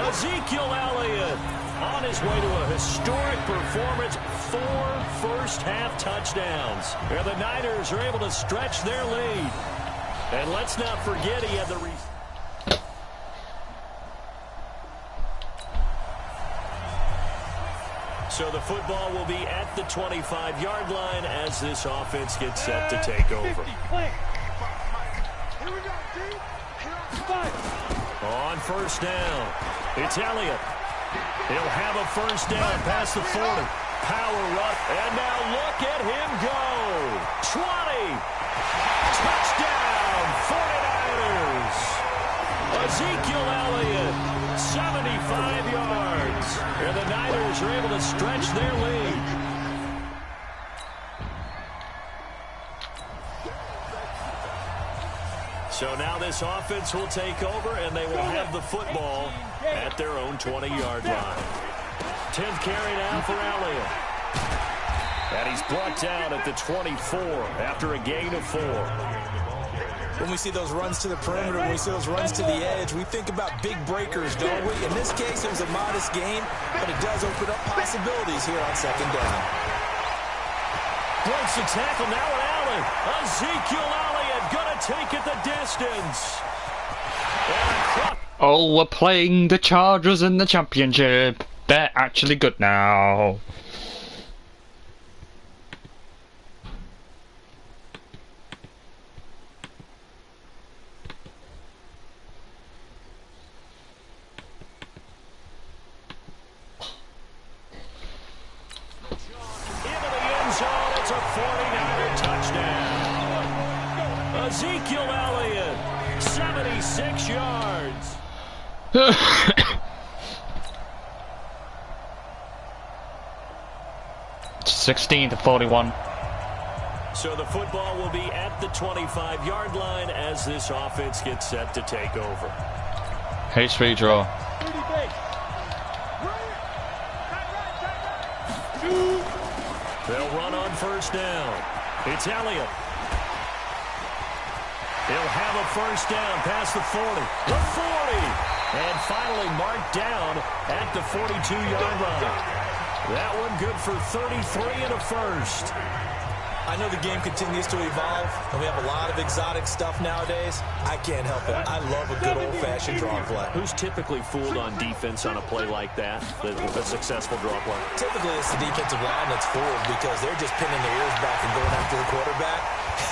Ezekiel Elliott on his way to a historic performance, 4 first-half touchdowns. And the Niners are able to stretch their lead. And let's not forget he had the So the football will be at the 25-yard line as this offense gets set to take over. On first down, it's Elliott. He'll have a first down past the 40. Power run, and now look at him go. 20. Touchdown, 49ers. Ezekiel Elliott, 75 yards. And the Niners are able to stretch their lead. So now this offense will take over, and they will have the football at their own 20-yard line. 10th carry now for Elliott. And he's brought down at the 24 after a gain of 4. When we see those runs to the perimeter, when we see those runs to the edge, we think about big breakers, don't we? In this case, it was a modest gain, but it does open up possibilities here on second down. Breaks the tackle now with Allen. Ezekiel Elliott going to take it the distance. Oh, we're playing the Chargers in the championship. They're actually good now. Ezekiel Elliott, 76 yards. 16-41. So the football will be at the 25-yard line as this offense gets set to take over. Haste redraw. They'll run on first down. It's Elliott. He'll have a first down past the 40. The 40. And finally marked down at the 42-yard line. That one good for 33 and a first. I know the game continues to evolve, and we have a lot of exotic stuff nowadays. I can't help it. I love a good old-fashioned draw play. Who's typically fooled on defense on a play like that, a successful draw play? Typically, it's the defensive line that's fooled because they're just pinning their ears back and going after the quarterback.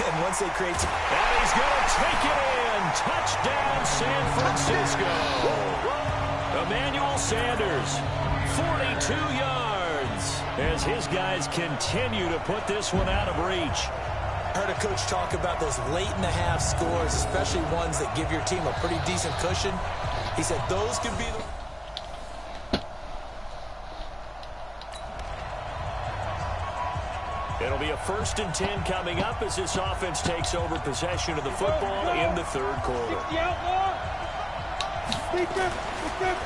And once they create... And he's going to take it in. Touchdown, San Francisco. Emmanuel Sanders, 42 yards, as his guys continue to put this one out of reach. I heard a coach talk about those late-in-the-half scores, especially ones that give your team a pretty decent cushion. He said those could be the... It'll be a 1st and 10 coming up as this offense takes over possession of the football in the third quarter.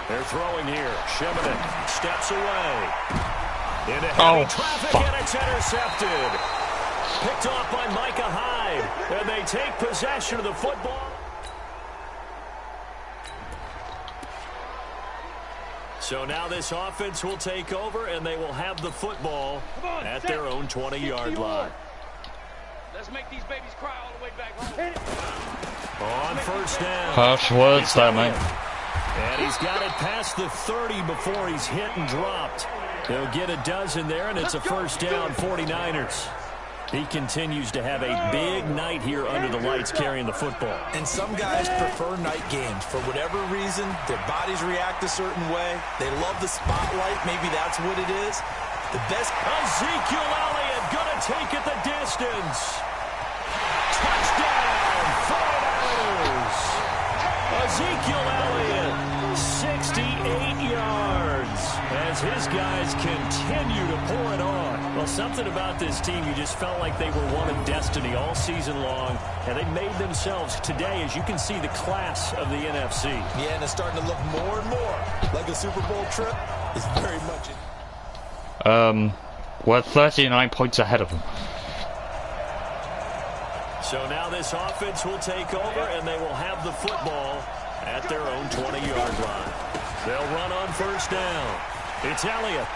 They're throwing here. Shemidan steps away. Into heavy traffic, and it's intercepted. Picked off by Micah Hyde. And they take possession of the football. So now this offense will take over, and they will have the football at their own 20-yard line. Let's make these babies cry all the way back home. On first down. Harsh words there, mate. And he's got it past the 30 before he's hit and dropped. They'll get a dozen there, and it's a first down, 49ers. He continues to have a big night here under the lights carrying the football. And some guys prefer night games. For whatever reason, their bodies react a certain way. They love the spotlight. Maybe that's what it is. The best... Ezekiel Elliott going to take it the distance. Touchdown, 49ers. Ezekiel Elliott, 68 yards, as his guys continue to pour it on. Well, something about this team, you just felt like they were one of destiny all season long, and they made themselves today, as you can see, the class of the NFC. Yeah, and it's starting to look more and more like a Super Bowl trip is very much it. We're 39 points ahead of them. So now this offense will take over, and they will have the football at their own 20-yard line. They'll run on first down. It's Elliott.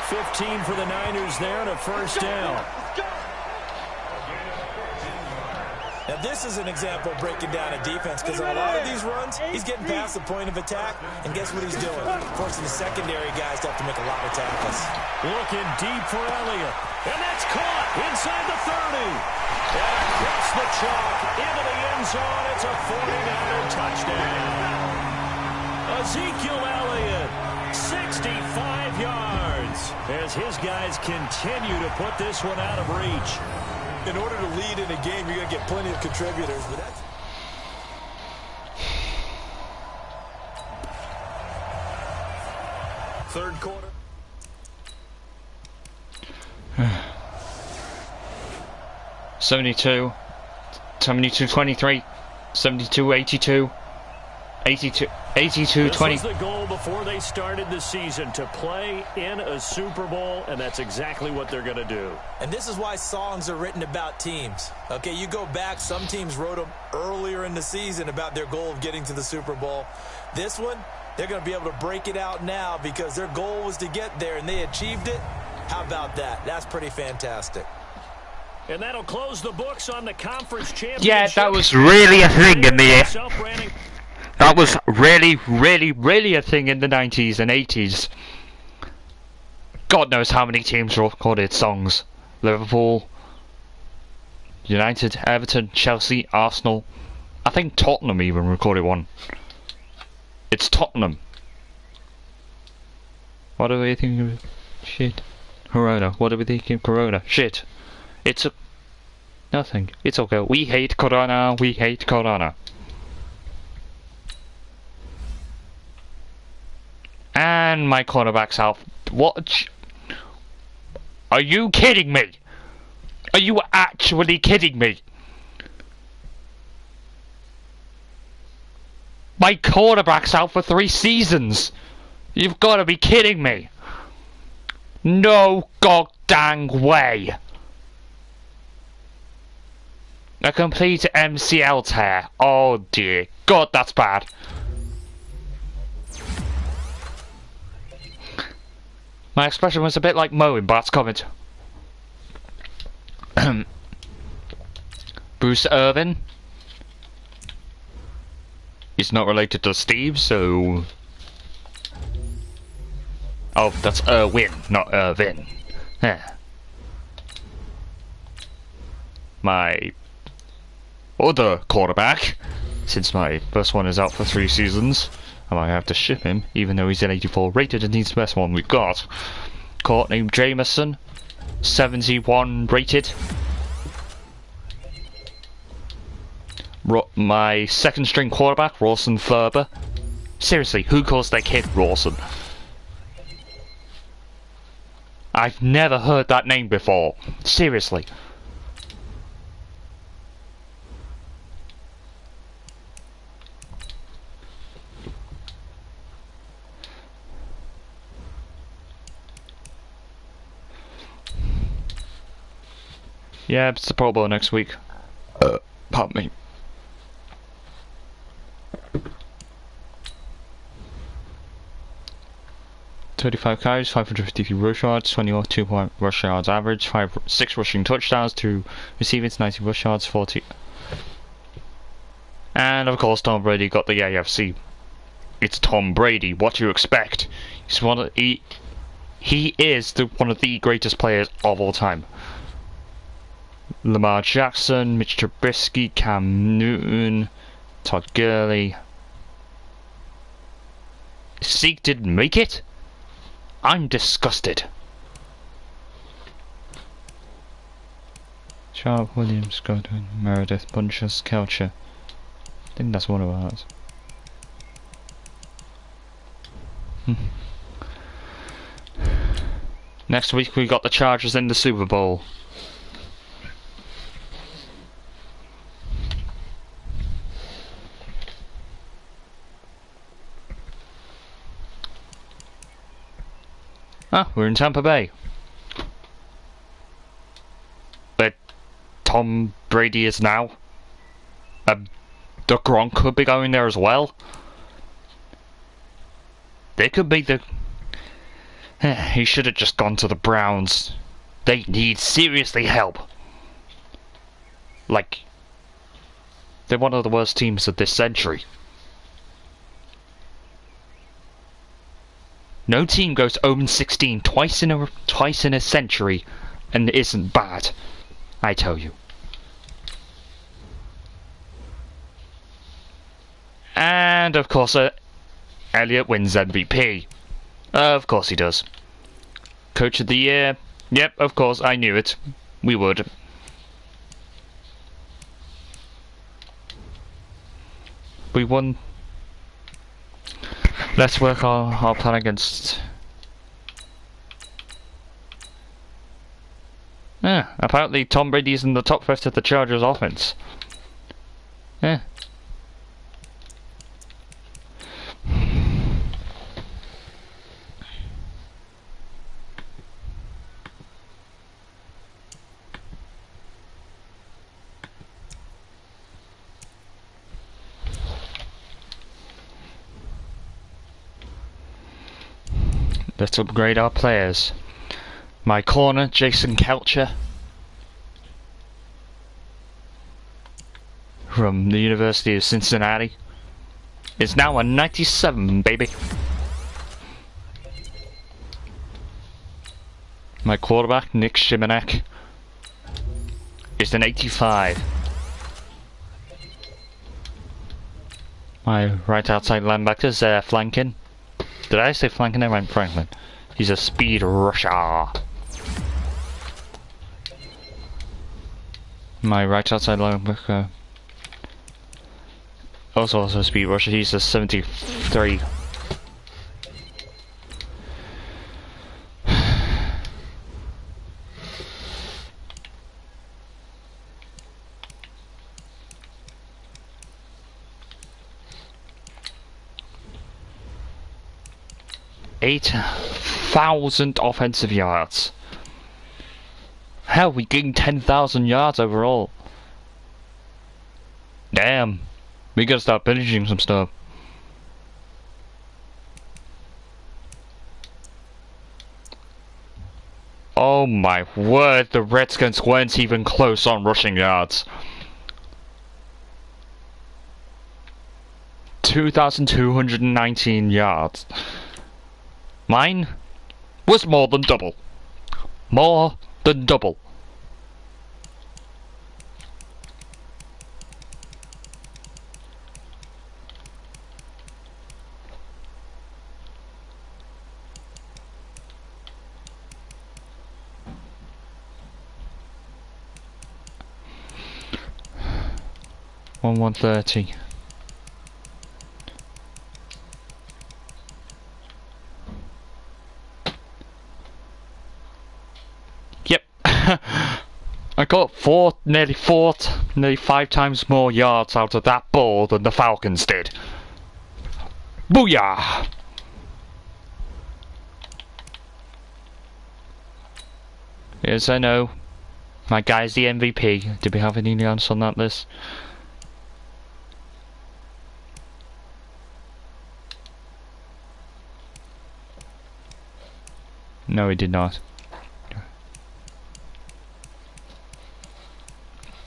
15 for the Niners there and a first down. Now, this is an example of breaking down a defense because on a lot of these runs, he's getting past the point of attack, and guess what he's doing? Forcing the secondary guys to have to make a lot of tackles. Looking deep for Elliott, And that's caught inside the 30. And across the chalk into the end zone. It's a 49er touchdown. Ezekiel Elliott, 65 yards. As his guys continue to put this one out of reach. In order to lead in a game, you're going to get plenty of contributors, but that's... Third quarter. $72, 72-23, 72-82, 82-20. This was the goal before they started the season, to play in a Super Bowl, and that's exactly what they're going to do. And this is why songs are written about teams. Okay, you go back, some teams wrote them earlier in the season about their goal of getting to the Super Bowl. This one, they're going to be able to break it out now because their goal was to get there, and they achieved it. How about that? That's pretty fantastic. And that'll close the books on the conference championship. Yeah, that was really a thing in the... That was really a thing in the 90s and 80s. God knows how many teams recorded songs. Liverpool, United, Everton, Chelsea, Arsenal. I think Tottenham even recorded one. It's Tottenham. What do we think of... Shit. Corona. What do we think of Corona? Shit. It's a... Nothing. It's okay. We hate Corona. We hate Corona. And my cornerback's out. What? Are you kidding me? Are you actually kidding me? My cornerback's out for 3 seasons. You've got to be kidding me. No goddamn way. A complete MCL tear. Oh dear. God, that's bad. My expression was a bit like Mo in Bart's comment. Bruce Irvin is not related to Steve, so... Oh, that's Irwin, not Irvin. My other quarterback, since my first one is out for 3 seasons, I might have to ship him, even though he's an 84 rated and he's the best one we've got. Courtney Jameson, 71 rated. My second string quarterback, Rawson Ferber. Seriously, who calls their kid Rawson? I've never heard that name before. Seriously. Yeah, it's the Pro Bowl next week. Pardon me. $35 carries, 553 rush yards, 22 rush yards average, 6 rushing touchdowns, 2 receiving, 90 rush yards, 40. And of course, Tom Brady got the AFC. It's Tom Brady. What do you expect? He's he is one of the greatest players of all time. Lamar Jackson, Mitch Trubisky, Cam Newton, Todd Gurley. Zeke didn't make it? I'm disgusted. Sharp, Williams, Godwin, Meredith, Bunches, Kelcher. I think that's one of ours. Next week we got the Chargers in the Super Bowl. Ah, we're in Tampa Bay. But Tom Brady is now. The Gronk could be going there as well. They could be the... He should have just gone to the Browns. They need seriously help. Like, they're one of the worst teams of this century. No team goes 0-16 twice in a century and isn't bad, I tell you. And of course, Elliott wins MVP. Of course he does. Coach of the Year. Yep, of course, I knew it. We would. We won. Let's work our plan against... Yeah, apparently Tom Brady's in the top 5 of the Chargers offense. Yeah. Let's upgrade our players. My corner, Jason Kelcher, from the University of Cincinnati, is now a 97, baby. My quarterback, Nick Shimanek, is an 85. My right outside linebacker is flanking. Did I say flanking? I meant Franklin. He's a speed rusher. My right outside linebacker also a speed rusher. He's a 73. $8,000 offensive yards. Hell, we gained 10,000 yards overall. Damn, we gotta start finishing some stuff. Oh my word, the Redskins weren't even close on rushing yards. 2,219 yards. Mine was more than double. More than double. On 130. Yep. I got nearly 5 times more yards out of that ball than the Falcons did. Booyah! Yes, I know. My guy's the MVP. Did we have any nuance on that list? No, he did not.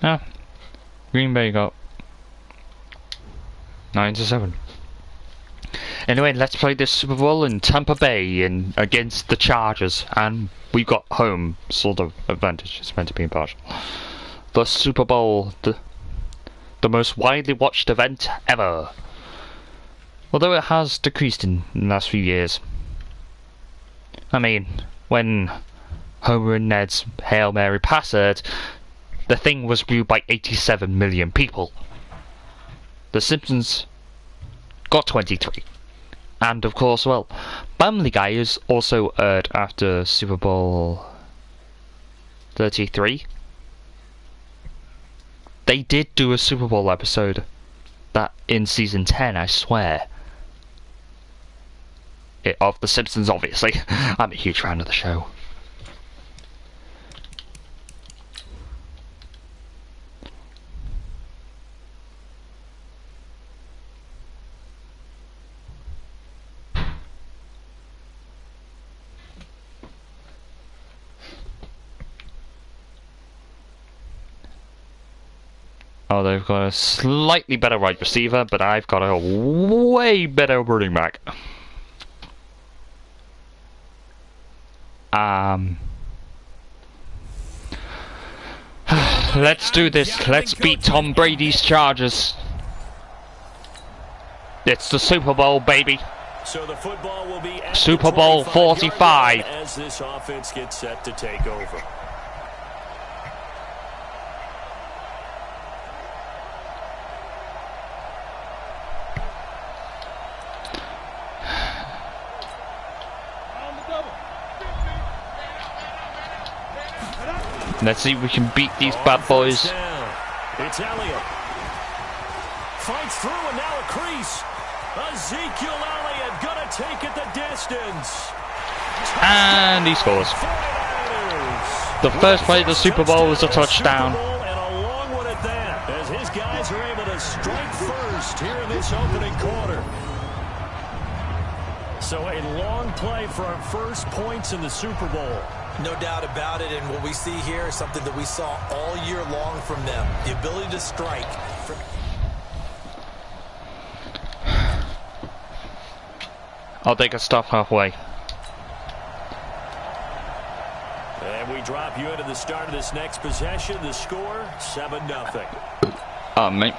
Ah, Green Bay got 9-7. Anyway, let's play this Super Bowl in Tampa Bay and against the Chargers, and we got home sort of advantage. It's meant to be impartial. The Super Bowl, the most widely watched event ever. Although it has decreased in the last few years. I mean, when Homer and Ned's Hail Mary passed, the thing was viewed by 87 million people. The Simpsons got 23. And of course, well, Family Guy is also aired after Super Bowl 33. They did do a Super Bowl episode that in season 10, I swear. Of The Simpsons, obviously. I'm a huge fan of the show. Oh, they've got a slightly better wide receiver, but I've got a way better running back. Let's do this. Let's beat Tom Brady's Chargers. It's the Super Bowl, baby. So the football will be at Super Bowl 45 as this offense gets set to take over. Let's see if we can beat these bad boys. It's Elliott. Fights through and now a crease. Ezekiel Elliott gonna take it the distance. And he scores. The first play of the Super Bowl was a touchdown. And a long one at that, as his guys are able to strike first here in this opening quarter. So a long play for our first points in the Super Bowl. No doubt about it, and what we see here is something that we saw all year long from them. The ability to strike. I'll take a stop halfway. And we drop you into the start of this next possession. The score, 7-0. Mate.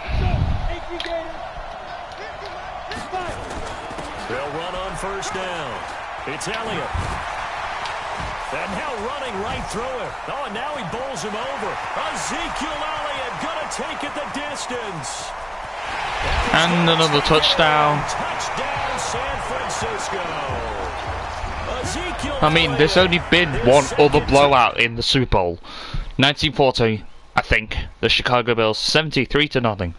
They'll run on first down. It's Elliott. And now running right through him. Oh, and now he bowls him over. Ezekiel Elliott gonna take it the distance. And another touchdown. Touchdown, San Francisco. Ezekiel I mean, there's only been one other blowout in the Super Bowl. 1940, I think. The Chicago Bills, 73-0.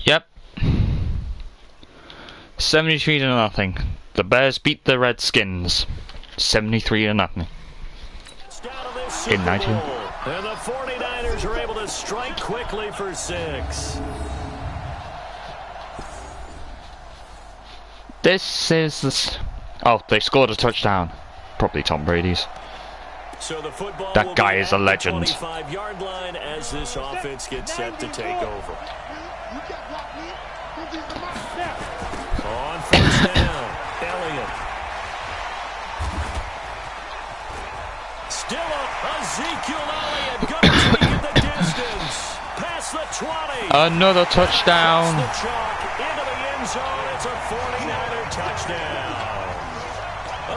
Yep. 73-0. The Bears beat the Redskins. 73-0. In 19. And the 49ers are able to strike quickly for 6. This is the... Oh, they scored a touchdown. Probably Tom Brady's. So the football that guy is a legend. 25-yard line as this offense gets set to take over. On first down, Elliott. Still up, Ezekiel Elliott gonna take it the distance. Past the 20. Another touchdown. Past the chalk into the end zone. It's a 49er touchdown.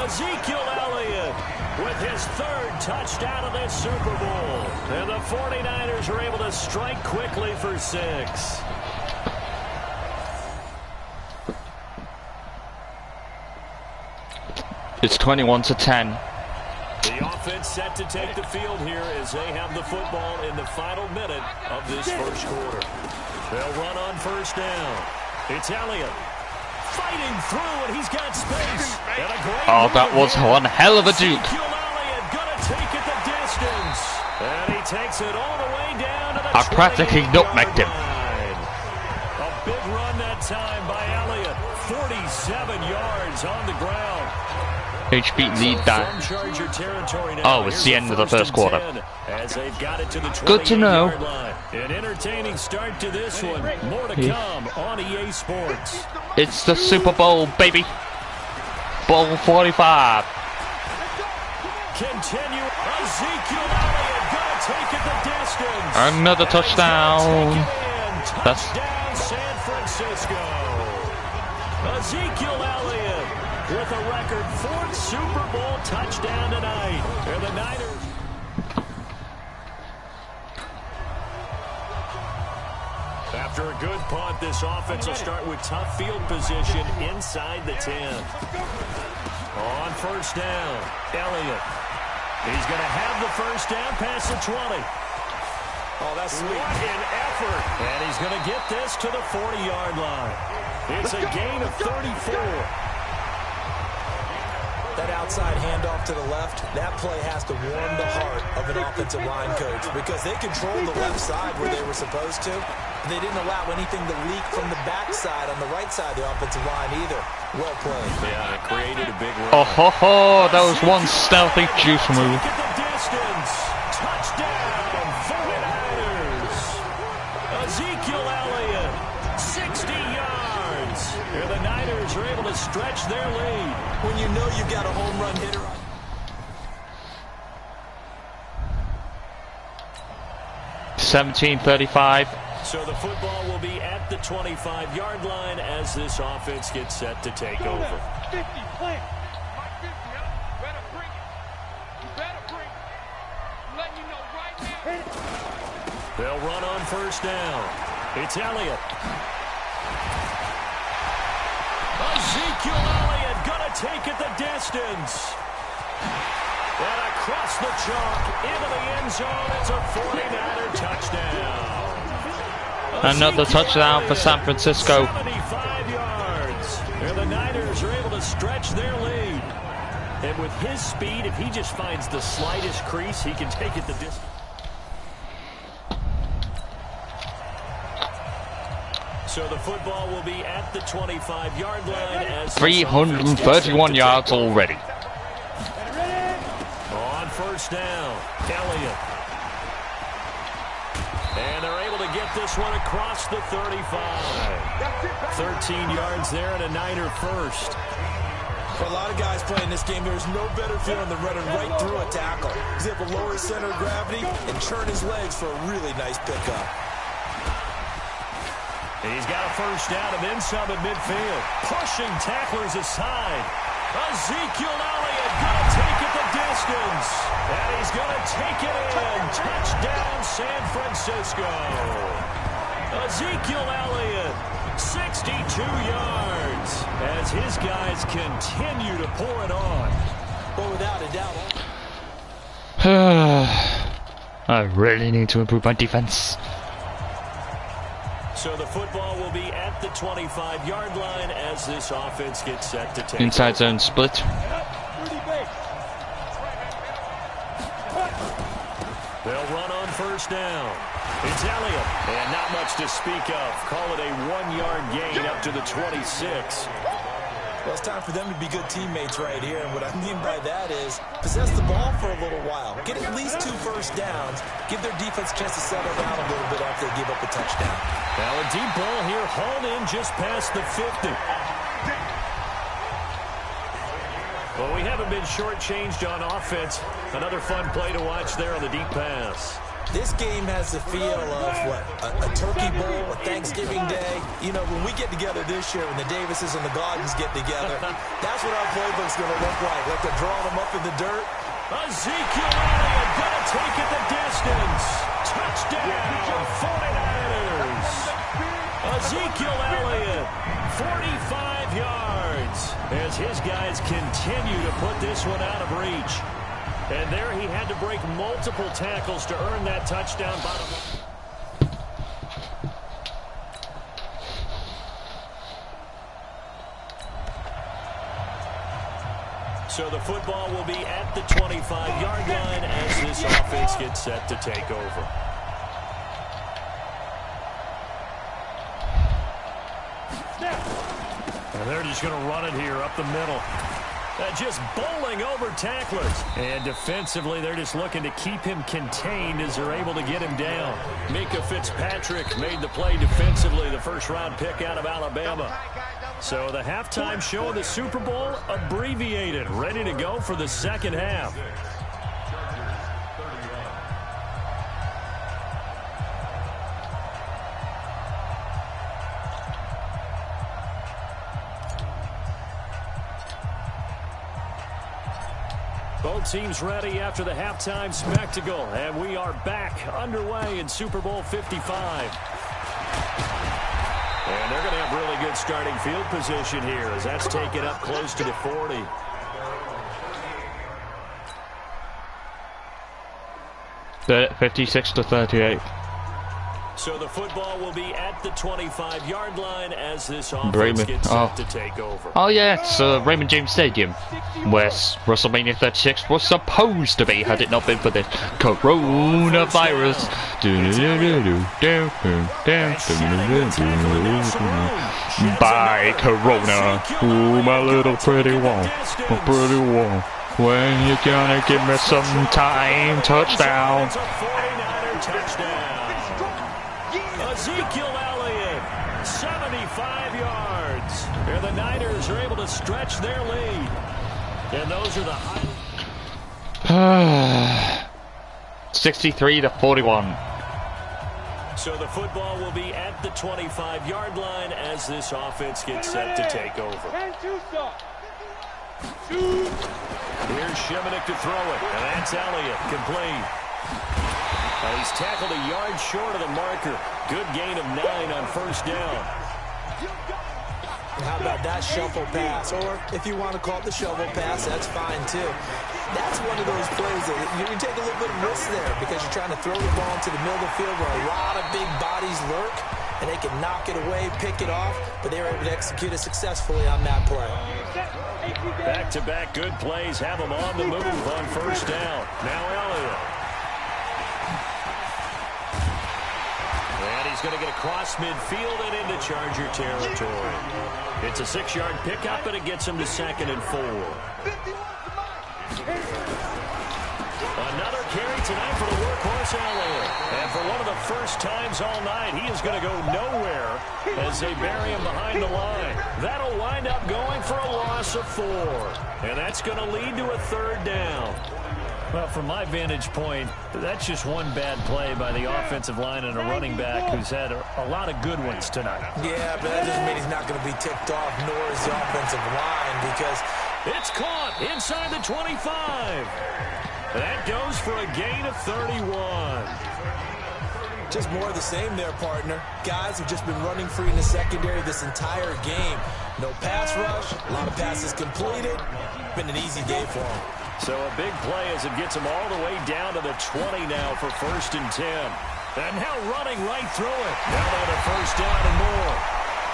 Ezekiel Elliott with his 3rd touchdown of this Super Bowl. And the 49ers are able to strike quickly for 6. It's 21-10. The offense set to take the field here as they have the football in the final minute of this first quarter. They'll run on first down. It's Elliott fighting through, and he's got space. And a great that was one hell of a duke. Ezekiel Elliott gonna take it the distance. And he takes it all the way down to the I practically nutmegged him. A big run that time by Elliott. 47 yards on the ground. HB lead that. Oh, it's the end of the first quarter. Good to know. An entertaining start to this one. More to come on EA Sports. It's the Super Bowl, baby. Bowl 45. Continue. Ezekiel Elliott gonna take it the distance. Another touchdown. That's touchdown, San Francisco. Ezekiel Elliott with a record 4th Super Bowl touchdown tonight. And the Niners. After a good punt, this offense will start with tough field position inside the 10. On first down, Elliott. He's going to have the first down past the 20. Oh, that's sweet. What an effort. And he's going to get this to the 40-yard line. It's a gain of 34. That outside handoff to the left, that play has to warm the heart of an offensive line coach because they controlled the left side where they were supposed to. They didn't allow anything to leak from the backside on the right side of the offensive line either. Well played. Yeah, it created a big run. Oh, ho, ho, that was one stealthy juice move. Look at the distance. Touchdown, 49ers. Ezekiel Elliott, 60 yards. And the Niners are able to stretch their lead. When you know you've got a home run hitter. 17-35. So the football will be at the 25-yard line as this offense gets set to take over. 50, plant. My 50, huh? Better bring it. You better bring it. I'm letting you know right now. They'll run on first down. It's Elliott. Ezekiel Elliott gonna take it the distance. And across the chalk into the end zone. It's a 49er touchdown. Another touchdown for San Francisco. 75 yards. And the Niners are able to stretch their lead. And with his speed, if he just finds the slightest crease, he can take it the distance. So the football will be at the 25-yard line as 331 yards already. On first down, Elliott. And they're able to get this one across the 35. 13 yards there and a Niner first. For a lot of guys playing this game, there's no better feeling than running right through a tackle. He's able to lower his center of gravity and churn his legs for a really nice pickup. He's got a first down and then some at midfield. Pushing tacklers aside. Ezekiel Elliott going to take it the distance. And he's going to take it in. Touchdown, San Francisco. Ezekiel Elliott, 62 yards. As his guys continue to pour it on. But without a doubt. I really need to improve my defense. So the football will be at the 25-yard line as this offense gets set to take. Inside zone split. They'll run on first down. It's Elliott. And not much to speak of. Call it a 1-yard gain up to the 26. Well, it's time for them to be good teammates right here. And what I mean by that is possess the ball for a little while. Get at least 2 first downs. Give their defense a chance to settle down a little bit after they give up a touchdown. Now a deep ball here hauled in just past the 50. Well, we haven't been shortchanged on offense. Another fun play to watch there on the deep pass. This game has the feel of, what, a turkey bowl, a Thanksgiving day. You know, when we get together this year, when the Davises and the Gardens get together, that's what our playbook's going to look like. Like they're drawing them up in the dirt. Ezekiel Elliott going to take it the distance. Touchdown, 49ers. Ezekiel Elliott, 45 yards. As his guys continue to put this one out of reach. And there he had to break multiple tackles to earn that touchdown. So the football will be at the 25-yard line as this offense gets set to take over. And they're just going to run it here up the middle. Just bowling over tacklers. And defensively, they're just looking to keep him contained as they're able to get him down. Mika Fitzpatrick made the play defensively, the first-round pick out of Alabama. So the halftime show of the Super Bowl abbreviated, ready to go for the second half. Both teams ready after the halftime spectacle, and we are back underway in Super Bowl 55. And they're going to have really good starting field position here as that's taken up close to the 40. 56-38. So the football will be at the 25-yard line as this offense gets set to take over. Oh yeah, it's Raymond James Stadium, where WrestleMania 36 was supposed to be had it not been for this coronavirus. Bye, Corona. Ooh, my little pretty wall. My pretty wall. When you gonna give me some time? Touchdown. Ezekiel Elliott, 75 yards. And the Niners are able to stretch their lead. And those are the 63-41. So the football will be at the 25-yard line as this offense gets set to take over. Here's Shimonik to throw it, and that's Elliott, complete. He's tackled a yard short of the marker. Good gain of 9 on first down. How about that shuffle pass? Or if you want to call it the shovel pass, that's fine too. That's one of those plays that you take a little bit of risk there because you're trying to throw the ball into the middle of the field where a lot of big bodies lurk, and they can knock it away, pick it off, but they were able to execute it successfully on that play. Back-to-back good plays have them on the move on first down. Now Elliott. And he's going to get across midfield and into Charger territory. It's a 6-yard pickup, and it gets him to 2nd and 4. Another carry tonight for the workhorse Elliott. And for one of the first times all night, he is going to go nowhere as they bury him behind the line. That'll wind up going for a loss of 4. And that's going to lead to a 3rd down. Well, from my vantage point, that's just one bad play by the offensive line and a running back who's had a lot of good ones tonight. Yeah, but that doesn't mean he's not going to be ticked off, nor is the offensive line, because it's caught inside the 25. That goes for a gain of 31. Just more of the same there, partner. Guys have just been running free in the secondary this entire game. No pass rush, a lot of passes completed. Been an easy day for them. So a big play as it gets him all the way down to the 20 now for 1st and 10. And now running right through it. Now to first down and more.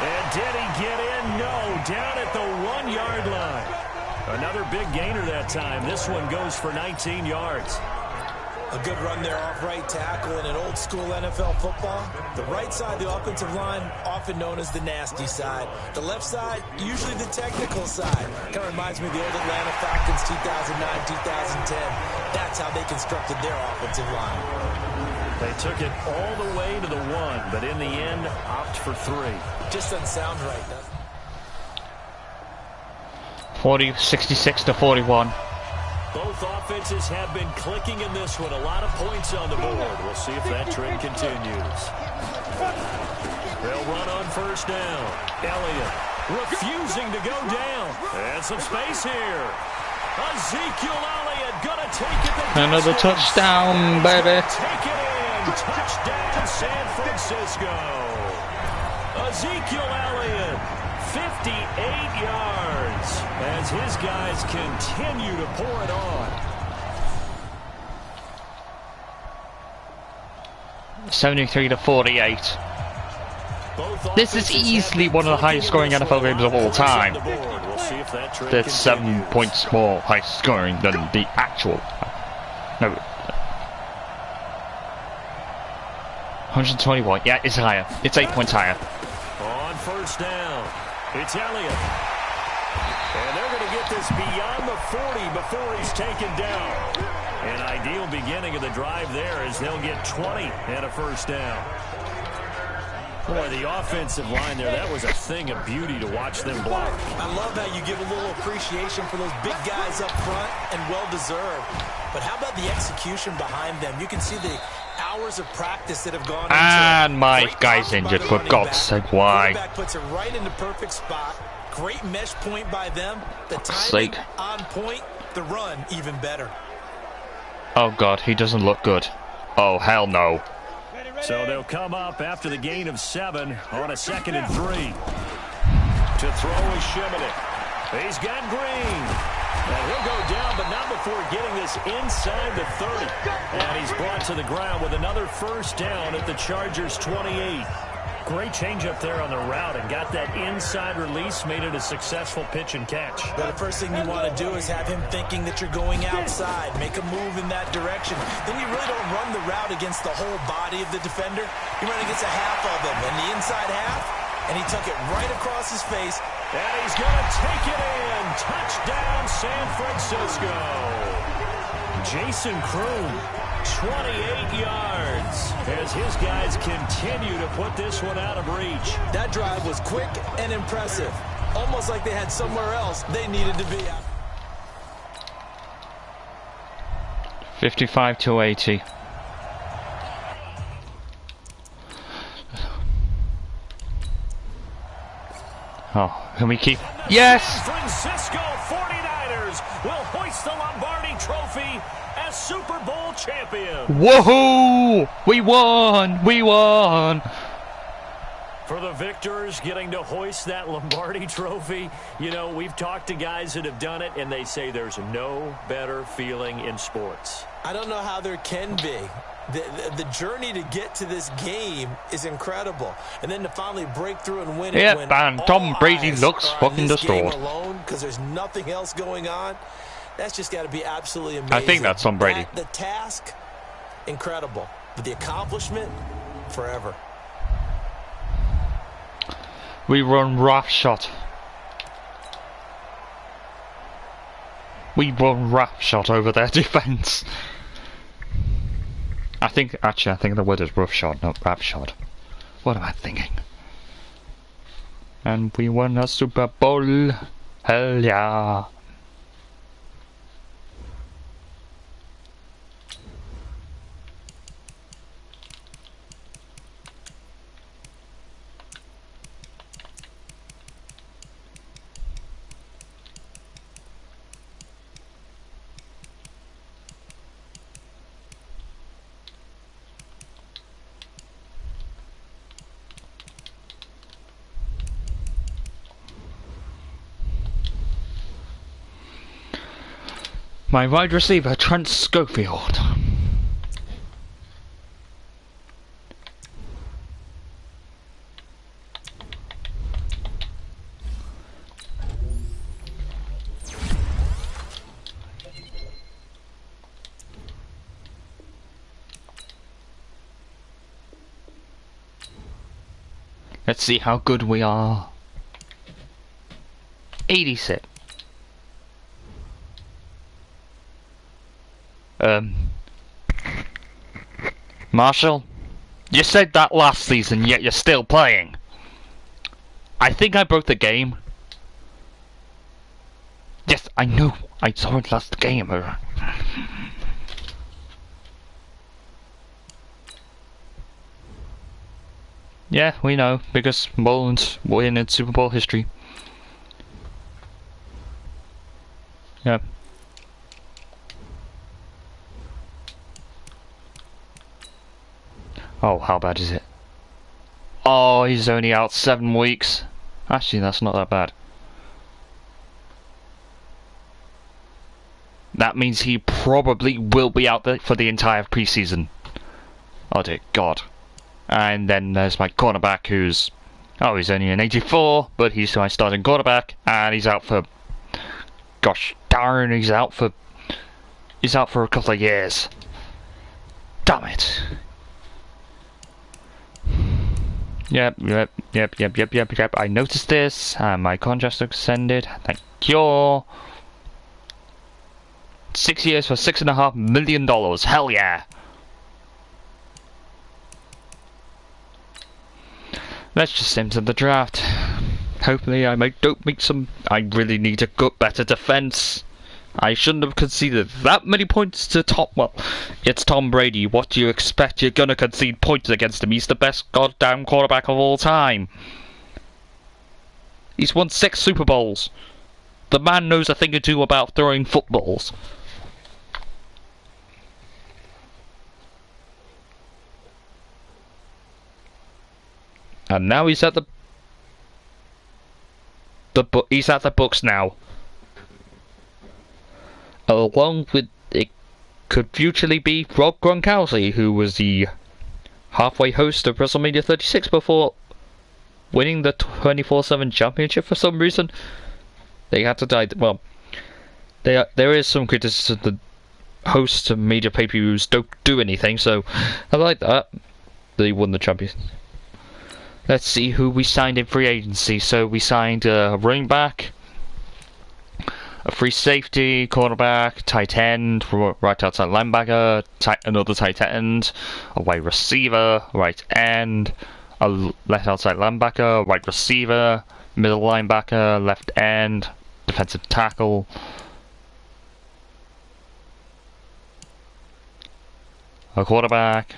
And did he get in? No, down at the 1-yard line. Another big gainer that time. This one goes for 19 yards. A good run there off right tackle in an old school NFL football. The right side, the offensive line, often known as the nasty side. The left side, usually the technical side. Kind of reminds me of the old Atlanta Falcons 2009-2010. That's how they constructed their offensive line. They took it all the way to the 1, but in the end, opt for 3. Just doesn't sound right, does it? 66-41. Both offenses have been clicking in this one. A lot of points on the board. We'll see if that trend continues. They'll run on first down. Elliott refusing to go down. And some space here. Ezekiel Elliott gonna take it. Another touchdown, baby. Take it in. Touchdown, San Francisco. Ezekiel Elliott, 58 yards as his guys continue to pour it on. 73-48. This is easily one of the highest scoring NFL games of all time. There's 7 points more high scoring than the actual. No. 121. Yeah, it's higher. It's 8 points higher. On first down, it's Elliott. And they're going to get this beyond the 40 before he's taken down. An ideal beginning of the drive there as they'll get 20 and a first down. Boy, the offensive line there, that was a thing of beauty to watch them block. I love how you give a little appreciation for those big guys up front, and well-deserved. But how about the execution behind them? You can see the hours of practice that have gone into it. And my guy's injured, for God's sake, why? Quarterback puts it right in the perfect spot. Great mesh point by them. The timing on point, the run even better. Oh God, he doesn't look good. Oh, hell no. So they'll come up after the gain of 7 on a 2nd and 3. To throw is Shimonik. He's got Green. And he'll go down, but not before getting this inside the 30. And he's brought to the ground with another first down at the Chargers' 28. Great change up there on the route and got that inside release, made it a successful pitch and catch. But the first thing you want to do is have him thinking that you're going outside, make a move in that direction. Then you really don't run the route against the whole body of the defender. You run against a half of them, and the inside half, and he took it right across his face. And he's going to take it in. Touchdown, San Francisco. Jason Kroon, 28 yards, as his guys continue to put this one out of reach. That drive was quick and impressive. Almost like they had somewhere else they needed to be at. 55-80. Oh, can we keep... Yes! San Francisco 49ers will hoist the Lombardi Trophy as Super Bowl champion. Woohoo! We won! We won! For the victors getting to hoist that Lombardi Trophy, you know, we've talked to guys that have done it, and they say there's no better feeling in sports. I don't know how there can be. The journey to get to this game is incredible, and then to finally break through and win it. Yep, and Tom Brady looks fucking distraught. Alone, because there's nothing else going on. That's just got to be absolutely amazing. I think that's Tom Brady. The task, incredible, but the accomplishment, forever. We run roughshod. We run roughshod over their defense. I think the word is roughshod, not roughshod. What am I thinking? And we won a Super Bowl. Hell yeah. My wide receiver, Trent Schofield. Let's see how good we are. 86. Marshall, you said that last season, yet you're still playing. I think I broke the game. Yes, I know. I saw it last game. Yeah, we know. Biggest Mullins win in Super Bowl history. Yeah. Oh, how bad is it? Oh, he's only out 7 weeks. Actually, that's not that bad. That means he probably will be out there for the entire preseason. Oh dear God. And then there's my cornerback who's... Oh, he's only an 84, but he's my starting quarterback, and he's out for... Gosh darn, he's out for a couple of years. Damn it. Yep. I noticed this, and my contract extended. Thank you. 6 years for $6.5 million. Hell yeah. Let's just enter the draft. Hopefully I don't make some... I really need a good, better defense. I shouldn't have conceded that many points to Tom... Well, it's Tom Brady. What do you expect? You're gonna concede points against him. He's the best goddamn quarterback of all time. He's won 6 Super Bowls. The man knows a thing or two about throwing footballs. And now he's at the he's at the books now. Along with could futurely be Rob Gronkowski, who was the halfway host of WrestleMania 36 before winning the 24/7 championship for some reason. They had to die. Well, there is some criticism that hosts of major pay-per-views don't do anything, so I like that. They won the champion. Let's see who we signed in free agency. So we signed a running back, a free safety, cornerback, tight end, right outside linebacker, another tight end, a wide receiver, right end, a left outside linebacker, right receiver, middle linebacker, left end, defensive tackle, a quarterback,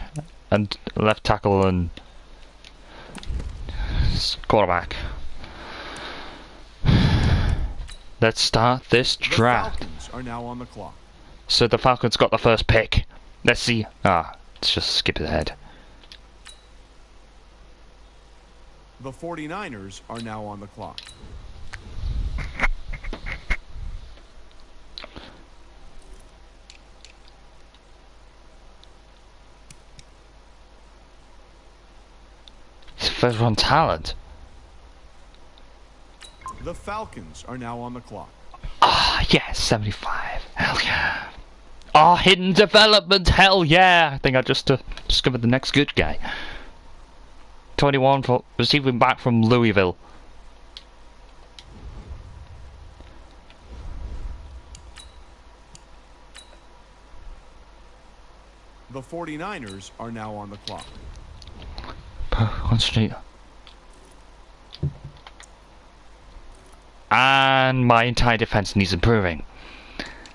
and left tackle and quarterback. Let's start this draft. The Falcons are now on the clock. So the Falcons got the first pick. Let's see. Let's just skip ahead. The 49ers are now on the clock. It's first round talent. The Falcons are now on the clock. Yes, 75. Hell yeah. Hidden development. Hell yeah. I think I just discovered the next good guy. 21 for receiving back from Louisville. The 49ers are now on the clock. On street. And my entire defense needs improving.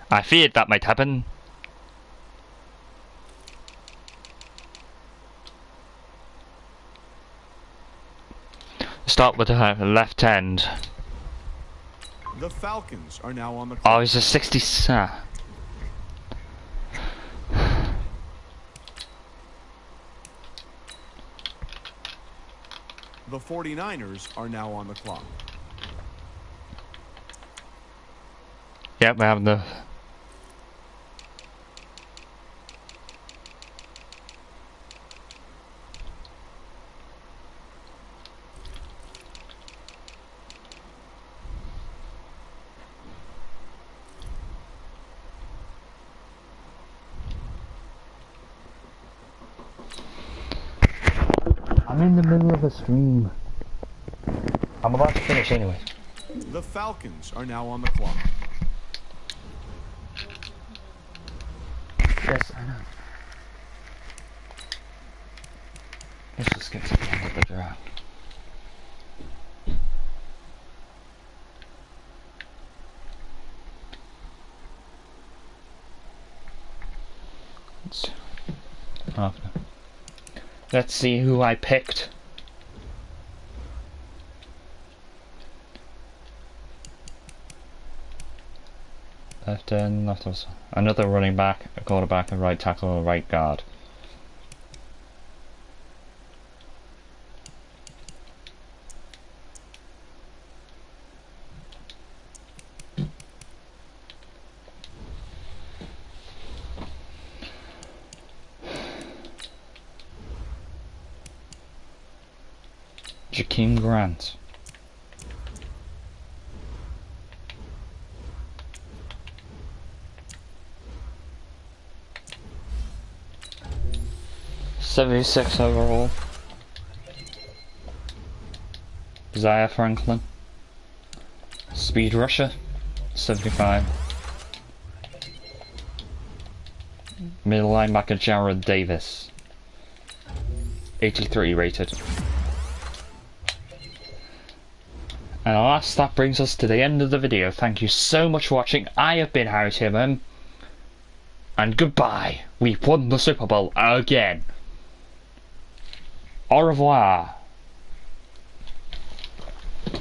I feared that might happen. Start with the left end. The Falcons are now on the clock. Oh, he's a 60. The 49ers are now on the clock. Yep, we're having the... I'm in the middle of a stream. I'm about to finish anyway. The Falcons are now on the clock. Yes, I know. Let's just get to the end of the draft. Let's see who I picked. Left end, left of another running back, a quarterback, a right tackle, a right guard. Jakeem Grant. '76 overall. Isaiah Franklin. Speed rusher. 75. Middle linebacker Jared Davis. 83 rated. And alas, that brings us to the end of the video. Thank you so much for watching. I have been Harry Timon. And goodbye. We've won the Super Bowl again. Au revoir.